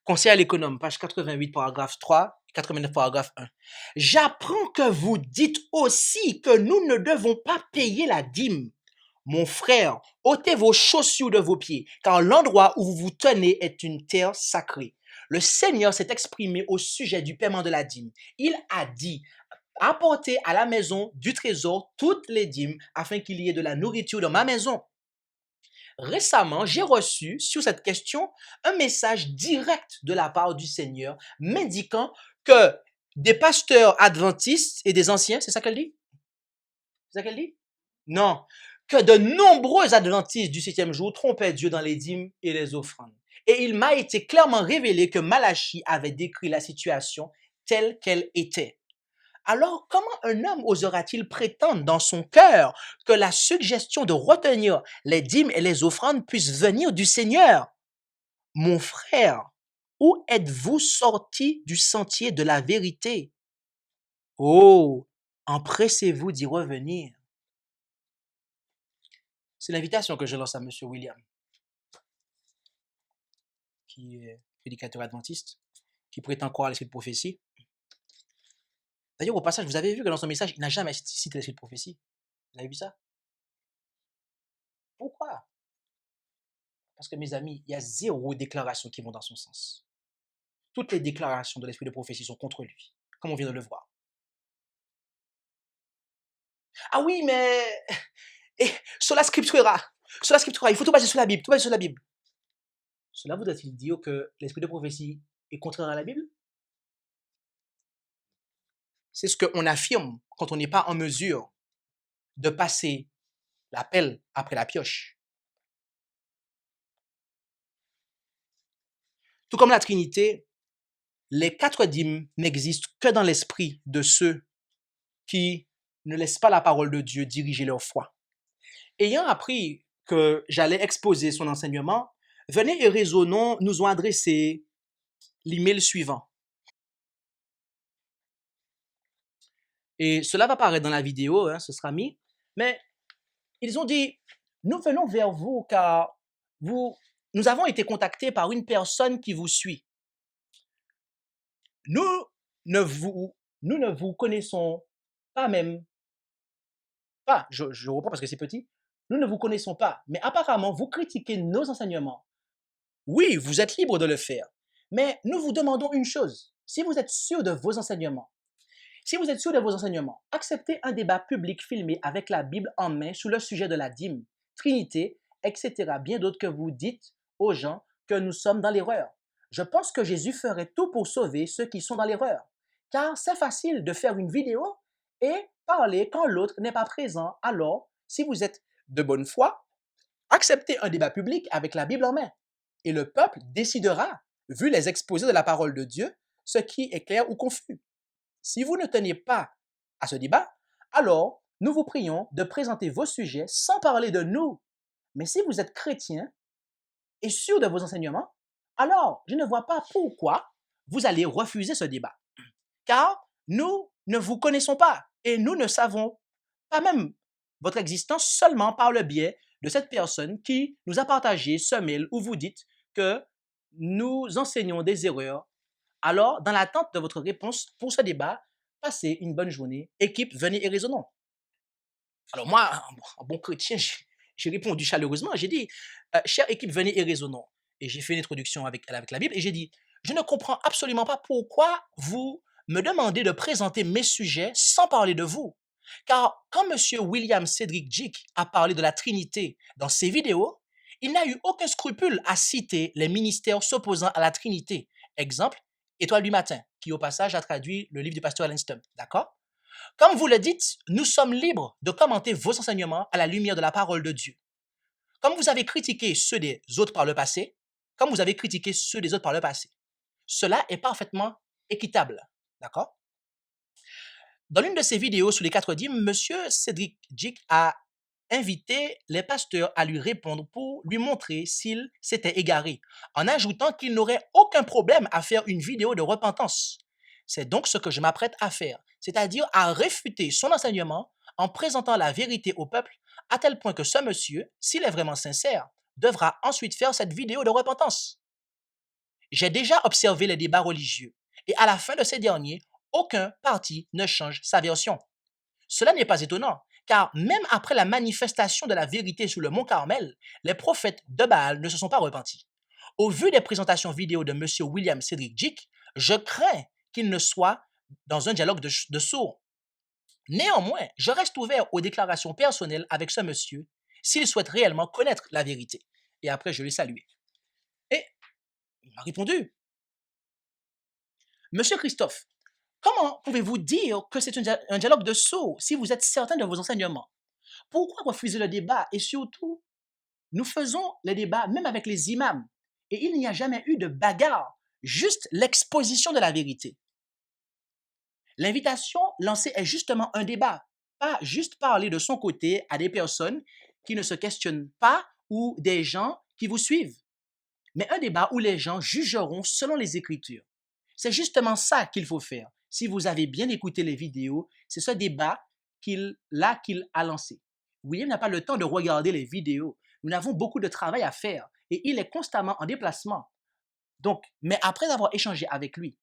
Conseil à l'économe, page 88, paragraphe 3, 89, paragraphe 1. J'apprends que vous dites aussi que nous ne devons pas payer la dîme. Mon frère, ôtez vos chaussures de vos pieds, car l'endroit où vous vous tenez est une terre sacrée. Le Seigneur s'est exprimé au sujet du paiement de la dîme. Il a dit, apportez à la maison du trésor toutes les dîmes, afin qu'il y ait de la nourriture dans ma maison. Récemment, j'ai reçu sur cette question un message direct de la part du Seigneur m'indiquant que des pasteurs adventistes et des anciens, c'est ça qu'elle dit? C'est ça qu'elle dit? Non. Que de nombreux adventistes du 7e jour trompaient Dieu dans les dîmes et les offrandes. Et il m'a été clairement révélé que Malachie avait décrit la situation telle qu'elle était. Alors, comment un homme osera-t-il prétendre dans son cœur que la suggestion de retenir les dîmes et les offrandes puisse venir du Seigneur? Mon frère, où êtes-vous sorti du sentier de la vérité? Oh, empressez-vous d'y revenir. C'est l'invitation que je lance à M. William, qui est prédicateur adventiste, qui prétend croire à l'esprit de prophétie. D'ailleurs, au passage, vous avez vu que dans son message, il n'a jamais cité l'esprit de prophétie. Vous avez vu ça? Pourquoi? Parce que mes amis, il y a 0 déclaration qui vont dans son sens. Toutes les déclarations de l'esprit de prophétie sont contre lui, comme on vient de le voir. Ah oui, mais sola scriptura, il faut tout baser sur la Bible, tout baser sur la Bible. Cela voudrait-il dire que l'esprit de prophétie est contraire à la Bible? C'est ce qu'on affirme quand on n'est pas en mesure de passer la pelle après la pioche. Tout comme la Trinité, les 4 dîmes n'existent que dans l'esprit de ceux qui ne laissent pas la parole de Dieu diriger leur foi. Ayant appris que j'allais exposer son enseignement, Venez et Raisonnons nous ont adressé l'email suivant. Et cela va apparaître dans la vidéo, ce sera mis. Mais ils ont dit, nous venons vers vous car nous avons été contactés par une personne qui vous suit. Nous ne vous connaissons pas même. Pas, je reprends parce que c'est petit. Nous ne vous connaissons pas, mais apparemment, vous critiquez nos enseignements. Oui, vous êtes libre de le faire. Mais nous vous demandons une chose. Si vous êtes sûr de vos enseignements, acceptez un débat public filmé avec la Bible en main sur le sujet de la dîme, Trinité, etc. Bien d'autres que vous dites aux gens que nous sommes dans l'erreur. Je pense que Jésus ferait tout pour sauver ceux qui sont dans l'erreur. Car c'est facile de faire une vidéo et parler quand l'autre n'est pas présent. Alors, si vous êtes de bonne foi, acceptez un débat public avec la Bible en main. Et le peuple décidera, vu les exposés de la parole de Dieu, ce qui est clair ou confus. Si vous ne tenez pas à ce débat, alors nous vous prions de présenter vos sujets sans parler de nous. Mais si vous êtes chrétien et sûr de vos enseignements, alors je ne vois pas pourquoi vous allez refuser ce débat. Car nous ne vous connaissons pas et nous ne savons pas même votre existence seulement par le biais de cette personne qui nous a partagé ce mail où vous dites que nous enseignons des erreurs. Alors, dans l'attente de votre réponse pour ce débat, passez une bonne journée. Équipe, venez et raisonnons. Alors moi, en bon chrétien, j'ai répondu chaleureusement. J'ai dit, chère équipe, venez et raisonnons. Et j'ai fait une introduction avec la Bible et j'ai dit, je ne comprends absolument pas pourquoi vous me demandez de présenter mes sujets sans parler de vous. Car quand M. William Cedric Jick a parlé de la Trinité dans ses vidéos, il n'a eu aucun scrupule à citer les ministères s'opposant à la Trinité. Exemple, Étoile du matin, qui au passage a traduit le livre du pasteur Allen Stump. D'accord? Comme vous le dites, nous sommes libres de commenter vos enseignements à la lumière de la parole de Dieu. Comme vous avez critiqué ceux des autres par le passé, cela est parfaitement équitable. D'accord? Dans l'une de ses vidéos sur les 4 dîmes, M. Cédric Jick a invité les pasteurs à lui répondre pour lui montrer s'il s'était égaré, en ajoutant qu'il n'aurait aucun problème à faire une vidéo de repentance. C'est donc ce que je m'apprête à faire, c'est-à-dire à réfuter son enseignement en présentant la vérité au peuple, à tel point que ce monsieur, s'il est vraiment sincère, devra ensuite faire cette vidéo de repentance. J'ai déjà observé les débats religieux, et à la fin de ces derniers, aucun parti ne change sa version. Cela n'est pas étonnant, car même après la manifestation de la vérité sur le mont Carmel, les prophètes de Baal ne se sont pas repentis. Au vu des présentations vidéo de M. William Cedric Jick, je crains qu'il ne soit dans un dialogue de sourds. Néanmoins, je reste ouvert aux déclarations personnelles avec ce monsieur s'il souhaite réellement connaître la vérité. Et après, je l'ai salué. Et il m'a répondu, Monsieur Christophe, comment pouvez-vous dire que c'est un dialogue de sourds si vous êtes certain de vos enseignements? Pourquoi refuser le débat? Et surtout, nous faisons les débats même avec les imams. Et il n'y a jamais eu de bagarre, juste l'exposition de la vérité. L'invitation lancée est justement un débat, pas juste parler de son côté à des personnes qui ne se questionnent pas ou des gens qui vous suivent, mais un débat où les gens jugeront selon les Écritures. C'est justement ça qu'il faut faire. Si vous avez bien écouté les vidéos, c'est ce débat qu'il a lancé. William n'a pas le temps de regarder les vidéos. Nous avons beaucoup de travail à faire et il est constamment en déplacement. Donc, mais après avoir échangé avec lui,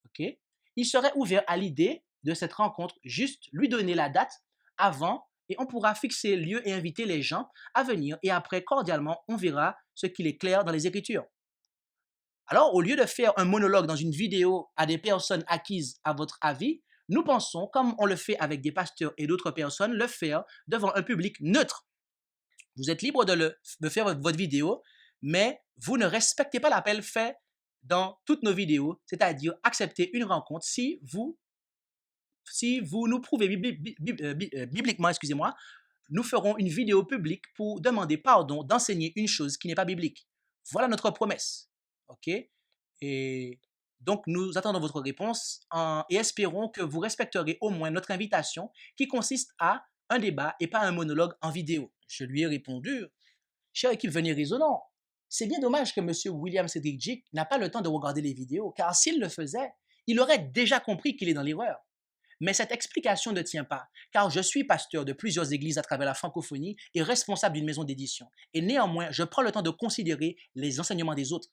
ok, il serait ouvert à l'idée de cette rencontre, juste lui donner la date avant et on pourra fixer lieu et inviter les gens à venir et après, cordialement, on verra ce qu'il est clair dans les Écritures. Alors, au lieu de faire un monologue dans une vidéo à des personnes acquises à votre avis, nous pensons, comme on le fait avec des pasteurs et d'autres personnes, le faire devant un public neutre. Vous êtes libre de faire votre vidéo, mais vous ne respectez pas l'appel fait dans toutes nos vidéos, c'est-à-dire accepter une rencontre si vous nous prouvez bibliquement, excusez-moi, nous ferons une vidéo publique pour demander pardon d'enseigner une chose qui n'est pas biblique. Voilà notre promesse. OK? Et donc, nous attendons votre réponse et espérons que vous respecterez au moins notre invitation qui consiste à un débat et pas un monologue en vidéo. Je lui ai répondu, chère équipe, venez raisonnons. C'est bien dommage que M. William Cedric Jick n'a pas le temps de regarder les vidéos, car s'il le faisait, il aurait déjà compris qu'il est dans l'erreur. Mais cette explication ne tient pas, car je suis pasteur de plusieurs églises à travers la francophonie et responsable d'une maison d'édition. Et néanmoins, je prends le temps de considérer les enseignements des autres.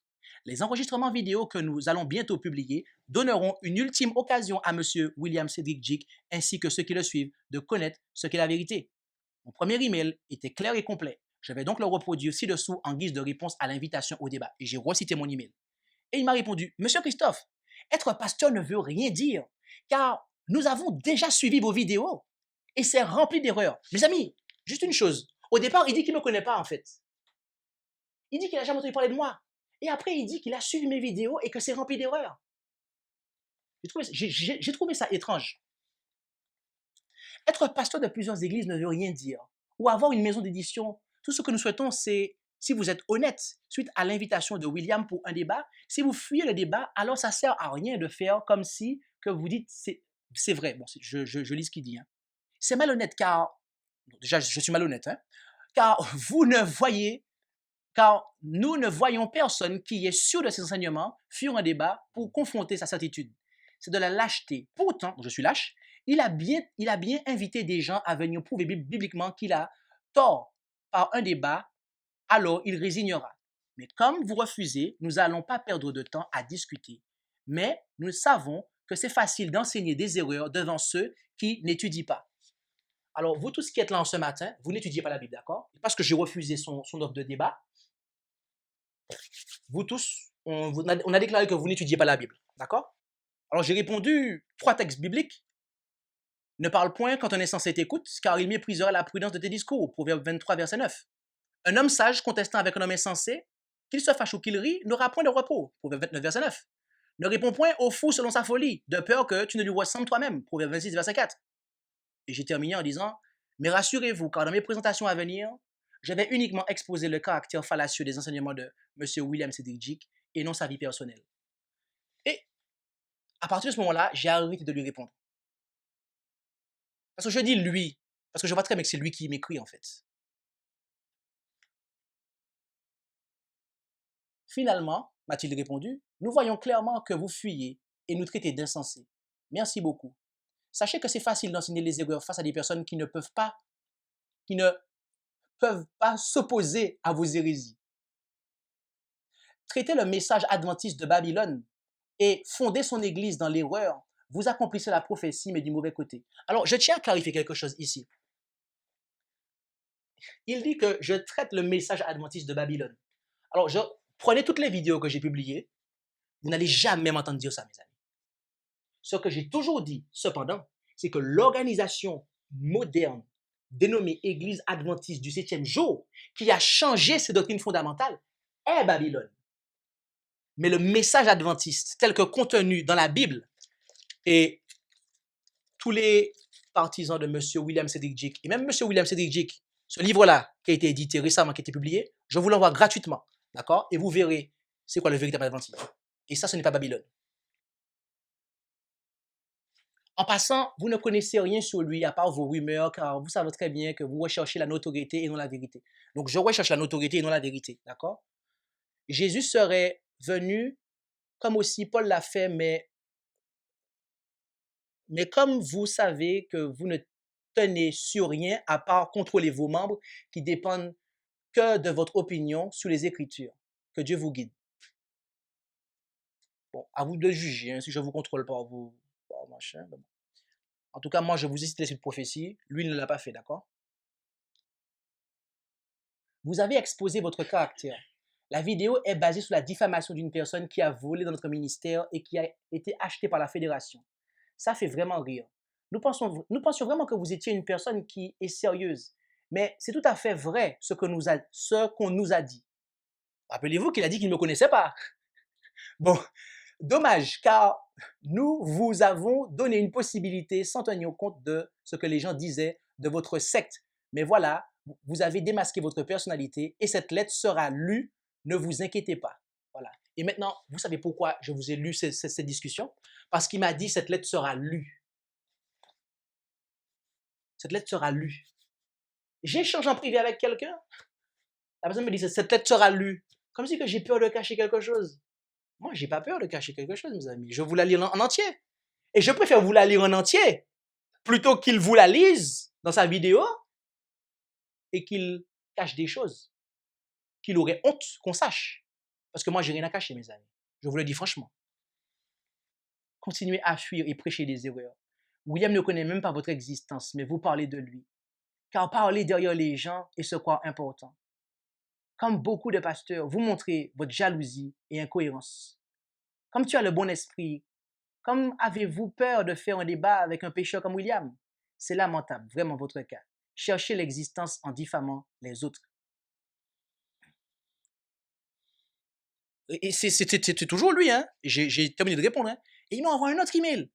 Les enregistrements vidéo que nous allons bientôt publier donneront une ultime occasion à M. William Cedric Jick ainsi que ceux qui le suivent de connaître ce qu'est la vérité. Mon premier email était clair et complet. Je vais donc le reproduire ci-dessous en guise de réponse à l'invitation au débat. Et j'ai recité mon email. Et il m'a répondu, Monsieur Christophe, être pasteur ne veut rien dire, car nous avons déjà suivi vos vidéos et c'est rempli d'erreurs. Mes amis, juste une chose. Au départ, il dit qu'il ne me connaît pas en fait. Il dit qu'il n'a jamais entendu parler de moi. Et après, il dit qu'il a suivi mes vidéos et que c'est rempli d'erreurs. J'ai trouvé ça étrange. Être pasteur de plusieurs églises ne veut rien dire. Ou avoir une maison d'édition. Tout ce que nous souhaitons, c'est, si vous êtes honnête, suite à l'invitation de William pour un débat, si vous fuyez le débat, alors ça ne sert à rien de faire comme si que vous dites c'est vrai. Bon, je lis ce qu'il dit. Hein. C'est malhonnête car, déjà je suis malhonnête, hein, car nous ne voyons personne qui est sûr de ses enseignements fuir un débat pour confronter sa certitude. C'est de la lâcheté. Pourtant, je suis lâche, il a bien invité des gens à venir prouver bibliquement qu'il a tort par un débat, alors il résignera. Mais comme vous refusez, nous n'allons pas perdre de temps à discuter. Mais nous savons que c'est facile d'enseigner des erreurs devant ceux qui n'étudient pas. Alors, vous tous qui êtes là en ce matin, vous n'étudiez pas la Bible, d'accord? Parce que j'ai refusé son offre de débat. Vous tous, on a déclaré que vous n'étudiez pas la Bible, d'accord? Alors, j'ai répondu 3 textes bibliques Ne parle point quand un insensé t'écoute, car il méprisera la prudence de tes discours. Proverbe 23, verset 9. Un homme sage contestant avec un homme insensé, qu'il se fâche ou qu'il rit, n'aura point de repos. Proverbe 29, verset 9. Ne réponds point au fou selon sa folie, de peur que tu ne lui ressembles toi-même. Proverbe 26, verset 4. Et j'ai terminé en disant, mais rassurez-vous, car dans mes présentations à venir, je vais uniquement exposer le caractère fallacieux des enseignements de M. William Cedric et non sa vie personnelle. Et à partir de ce moment-là, j'ai arrêté de lui répondre. Parce que je dis lui, parce que je vois très bien que c'est lui qui m'écrit en fait. Finalement, m'a-t-il répondu, nous voyons clairement que vous fuyez et nous traitez d'insensés. Merci beaucoup. Sachez que c'est facile d'enseigner les erreurs face à des personnes qui ne peuvent pas s'opposer à vos hérésies. Traiter le message adventiste de Babylone et fonder son église dans l'erreur, vous accomplissez la prophétie, mais du mauvais côté. Alors, je tiens à clarifier quelque chose ici. Il dit que je traite le message adventiste de Babylone. Alors, prenez toutes les vidéos que j'ai publiées, vous n'allez jamais m'entendre dire ça, mes amis. Ce que j'ai toujours dit, cependant, c'est que l'organisation moderne, dénommée Église adventiste du 7e jour, qui a changé ses doctrines fondamentales, est Babylone. Mais le message adventiste, tel que contenu dans la Bible, et tous les partisans de M. William Cedric, et même M. William Cedric, ce livre-là, qui a été édité récemment, qui a été publié, je vous l'envoie gratuitement, d'accord? Et vous verrez c'est quoi le véritable adventisme. Et ça, ce n'est pas Babylone. En passant, vous ne connaissez rien sur lui à part vos rumeurs, car vous savez très bien que vous recherchez la notoriété et non la vérité. Donc, je recherche la notoriété et non la vérité, d'accord? Jésus serait venu, comme aussi Paul l'a fait, mais comme vous savez que vous ne tenez sur rien à part contrôler vos membres qui dépendent que de votre opinion sur les Écritures. Que Dieu vous guide. Bon, à vous de juger, hein, si je ne vous contrôle pas, vous... Bon, machin, bon. En tout cas, moi, je vous ai cité cette prophétie. Lui ne l'a pas fait, d'accord? Vous avez exposé votre caractère. La vidéo est basée sur la diffamation d'une personne qui a volé dans notre ministère et qui a été achetée par la fédération. Ça fait vraiment rire. Nous pensions vraiment que vous étiez une personne qui est sérieuse. Mais c'est tout à fait vrai ce qu'on nous a dit. Rappelez-vous qu'il a dit qu'il ne me connaissait pas. Bon, dommage, car nous vous avons donné une possibilité sans tenir compte de ce que les gens disaient de votre secte. Mais voilà, vous avez démasqué votre personnalité et cette lettre sera lue, ne vous inquiétez pas. Voilà. Et maintenant, vous savez pourquoi je vous ai lu cette discussion? Parce qu'il m'a dit cette lettre sera lue. Cette lettre sera lue. J'échange en privé avec quelqu'un. La personne me dit cette lettre sera lue. Comme si que j'ai peur de cacher quelque chose. Moi, j'ai pas peur de cacher quelque chose, mes amis. Je vous la lire en entier. Et je préfère vous la lire en entier plutôt qu'il vous la lise dans sa vidéo et qu'il cache des choses qu'il aurait honte qu'on sache. Parce que moi, j'ai rien à cacher, mes amis. Je vous le dis franchement. Continuez à fuir et prêcher des erreurs. William ne connaît même pas votre existence, mais vous parlez de lui. Car parler derrière les gens est se croire important. Comme beaucoup de pasteurs, vous montrez votre jalousie et incohérence. Comme tu as le bon esprit, comme avez-vous peur de faire un débat avec un pécheur comme William? C'est lamentable, vraiment votre cas. Cherchez l'existence en diffamant les autres. Et c'est toujours lui, hein? J'ai terminé de répondre, hein? Et il m'a envoyé un autre email.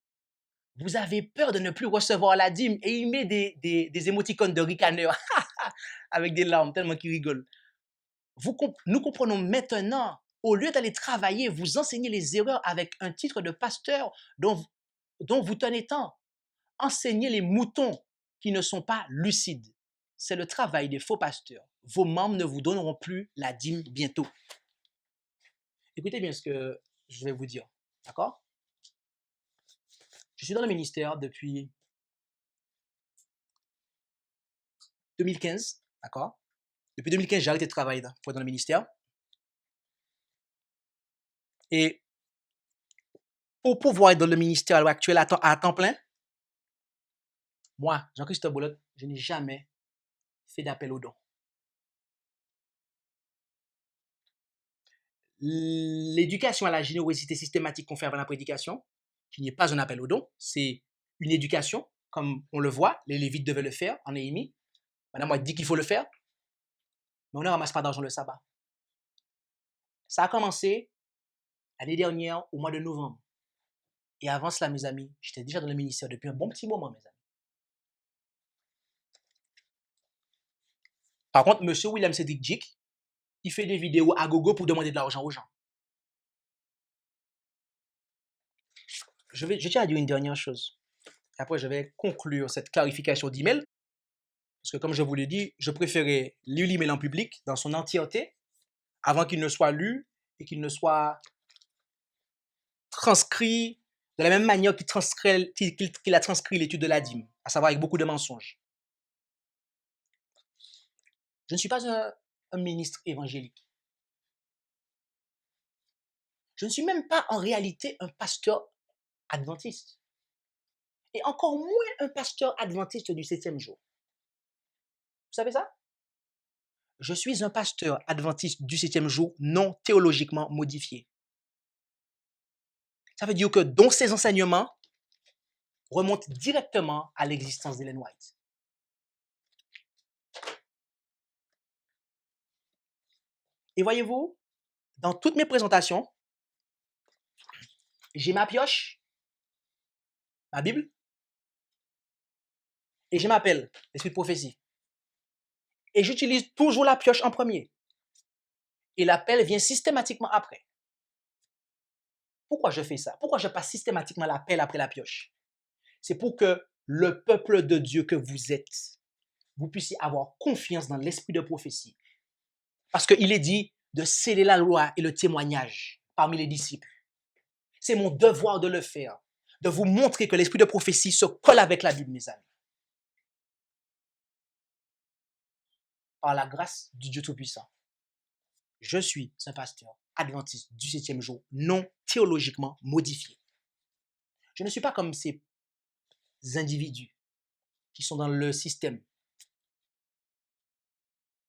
Vous avez peur de ne plus recevoir la dîme et il met des émoticônes de ricaneur avec des larmes tellement qu'il rigole. Nous comprenons maintenant, au lieu d'aller travailler, vous enseignez les erreurs avec un titre de pasteur dont vous tenez tant. Enseignez les moutons qui ne sont pas lucides. C'est le travail des faux pasteurs. Vos membres ne vous donneront plus la dîme bientôt. Écoutez bien ce que je vais vous dire, d'accord? Je suis dans le ministère depuis 2015, d'accord? Depuis 2015, j'ai arrêté de travailler dans le ministère. Et pour pouvoir être dans le ministère à l'heure actuelle à temps plein, moi, Jean-Christophe Boulotte, je n'ai jamais fait d'appel aux dons. L'éducation à la générosité systématique qu'on fait avant la prédication, qui n'est pas un appel aux dons, c'est une éducation comme on le voit, les Lévites devaient le faire en Néhémie. Madame White dit qu'il faut le faire, mais on ne ramasse pas d'argent le sabbat. Ça a commencé l'année dernière, au mois de novembre. Et avant cela, mes amis, j'étais déjà dans le ministère depuis un bon petit moment, mes amis. Par contre, M. William Cedric Dick, il fait des vidéos à gogo pour demander de l'argent aux gens. Je tiens à dire une dernière chose. Et après, je vais conclure cette clarification d'email. Parce que comme je vous l'ai dit, je préférais lire l'email en public dans son entièreté avant qu'il ne soit lu et qu'il ne soit transcrit de la même manière qu'il a transcrit l'étude de la dîme, à savoir avec beaucoup de mensonges. Je ne suis pas un ministre évangélique. Je ne suis même pas en réalité un pasteur adventiste. Et encore moins un pasteur adventiste du 7e jour. Vous savez ça? Je suis un pasteur adventiste du 7e jour non théologiquement modifié. Ça veut dire que dont ces enseignements remontent directement à l'existence d'Ellen White. Et voyez-vous, dans toutes mes présentations, j'ai ma pioche, ma Bible, et je m'appelle l'esprit de prophétie. Et j'utilise toujours la pioche en premier. Et l'appel vient systématiquement après. Pourquoi je fais ça? Pourquoi je passe systématiquement l'appel après la pioche? C'est pour que le peuple de Dieu que vous êtes, vous puissiez avoir confiance dans l'esprit de prophétie. Parce qu'il est dit de sceller la loi et le témoignage parmi les disciples. C'est mon devoir de le faire, de vous montrer que l'esprit de prophétie se colle avec la Bible, mes amis. Par la grâce du Dieu Tout-Puissant, je suis un pasteur adventiste du 7e jour, non théologiquement modifié. Je ne suis pas comme ces individus qui sont dans le système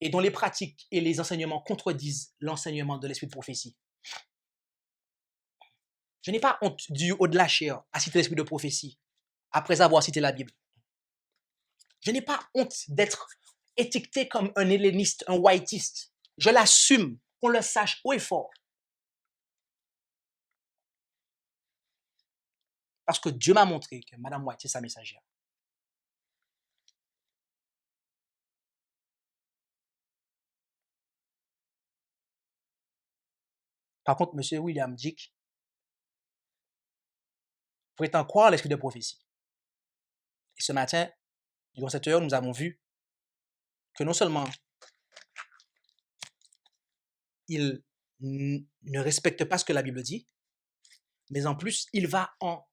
et dont les pratiques et les enseignements contredisent l'enseignement de l'esprit de prophétie. Je n'ai pas honte du haut de la chair à citer l'esprit de prophétie après avoir cité la Bible. Je n'ai pas honte d'être étiqueté comme un helléniste, un whiteiste. Je l'assume, qu'on le sache haut et fort. Parce que Dieu m'a montré que Madame White, c'est sa messagère. Par contre, M. William Dick prétend croire à l'esprit de prophétie. Et ce matin, durant cette heure, nous avons vu que non seulement il ne respecte pas ce que la Bible dit, mais en plus, il va en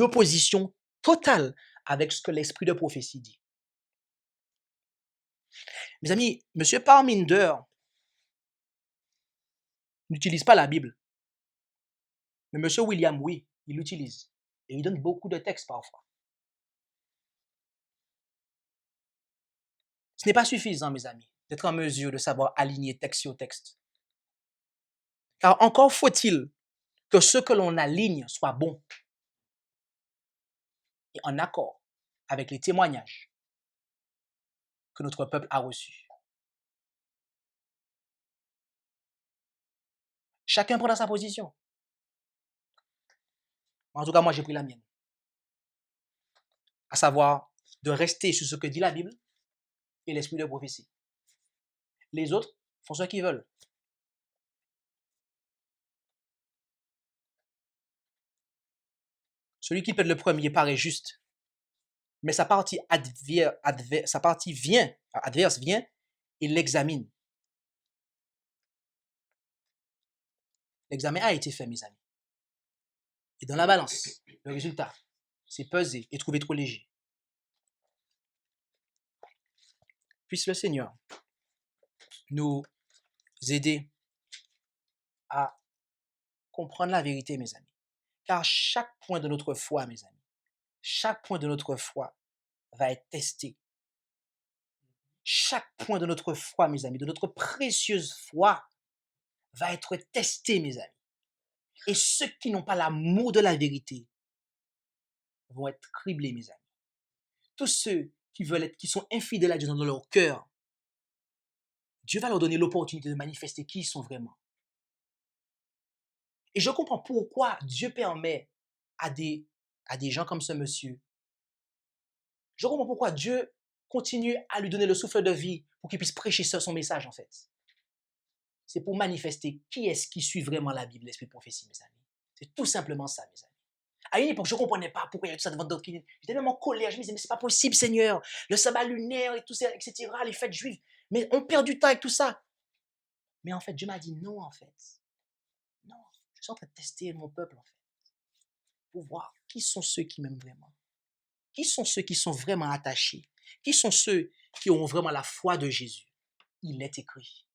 opposition totale avec ce que l'esprit de prophétie dit. Mes amis, M. Parminder n'utilise pas la Bible. Mais M. William, oui, il l'utilise. Et il donne beaucoup de textes parfois. Ce n'est pas suffisant, mes amis, d'être en mesure de savoir aligner texte sur texte. Car encore faut-il que ce que l'on aligne soit bon et en accord avec les témoignages que notre peuple a reçus. Chacun prend sa position. En tout cas, moi, j'ai pris la mienne. À savoir de rester sur ce que dit la Bible et l'esprit de prophétie. Les autres font ce qu'ils veulent. Celui qui pète le premier paraît juste, mais sa partie adverse vient et l'examine. L'examen a été fait, mes amis. Et dans la balance, le résultat, c'est pesé et trouvé trop léger. Puisse le Seigneur nous aider à comprendre la vérité, mes amis. Car chaque point de notre foi, mes amis, chaque point de notre foi va être testé. Chaque point de notre foi, mes amis, de notre précieuse foi, va être testé, mes amis. Et ceux qui n'ont pas l'amour de la vérité vont être criblés, mes amis. tous ceux qui sont infidèles à Dieu dans leur cœur, Dieu va leur donner l'opportunité de manifester qui ils sont vraiment. Et je comprends pourquoi Dieu permet à des gens comme ce monsieur. Je comprends pourquoi Dieu continue à lui donner le souffle de vie pour qu'il puisse prêcher son message, en fait. C'est pour manifester qui est-ce qui suit vraiment la Bible, l'esprit de prophétie, mes amis. C'est tout simplement ça, mes amis. À une époque, je ne comprenais pas pourquoi il y avait tout ça devant doctrine. J'étais même en colère. Je me disais, mais c'est pas possible, Seigneur. Le sabbat lunaire et tout ça, etc., les fêtes juives. Mais on perd du temps avec tout ça. Mais en fait, Dieu m'a dit non, en fait. Non, je suis en train de tester mon peuple, en fait. Pour voir qui sont ceux qui m'aiment vraiment. Qui sont ceux qui sont vraiment attachés. Qui sont ceux qui ont vraiment la foi de Jésus. Il est écrit.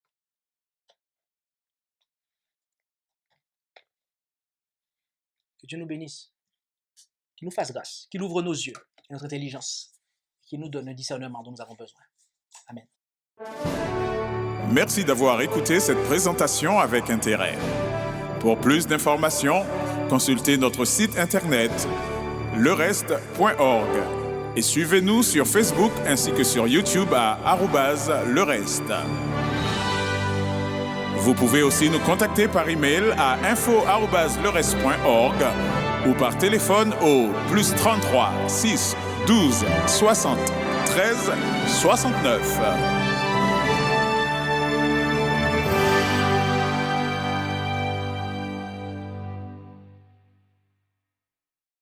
Que Dieu nous bénisse. Qu'il nous fasse grâce. Qu'il ouvre nos yeux et notre intelligence. Qu'il nous donne un discernement dont nous avons besoin. Amen. Merci d'avoir écouté cette présentation avec intérêt. Pour plus d'informations, consultez notre site internet lereste.org et suivez-nous sur Facebook ainsi que sur YouTube à @lereste. Vous pouvez aussi nous contacter par email à info@lereste.org ou par téléphone au +33 6 12 60 13 69.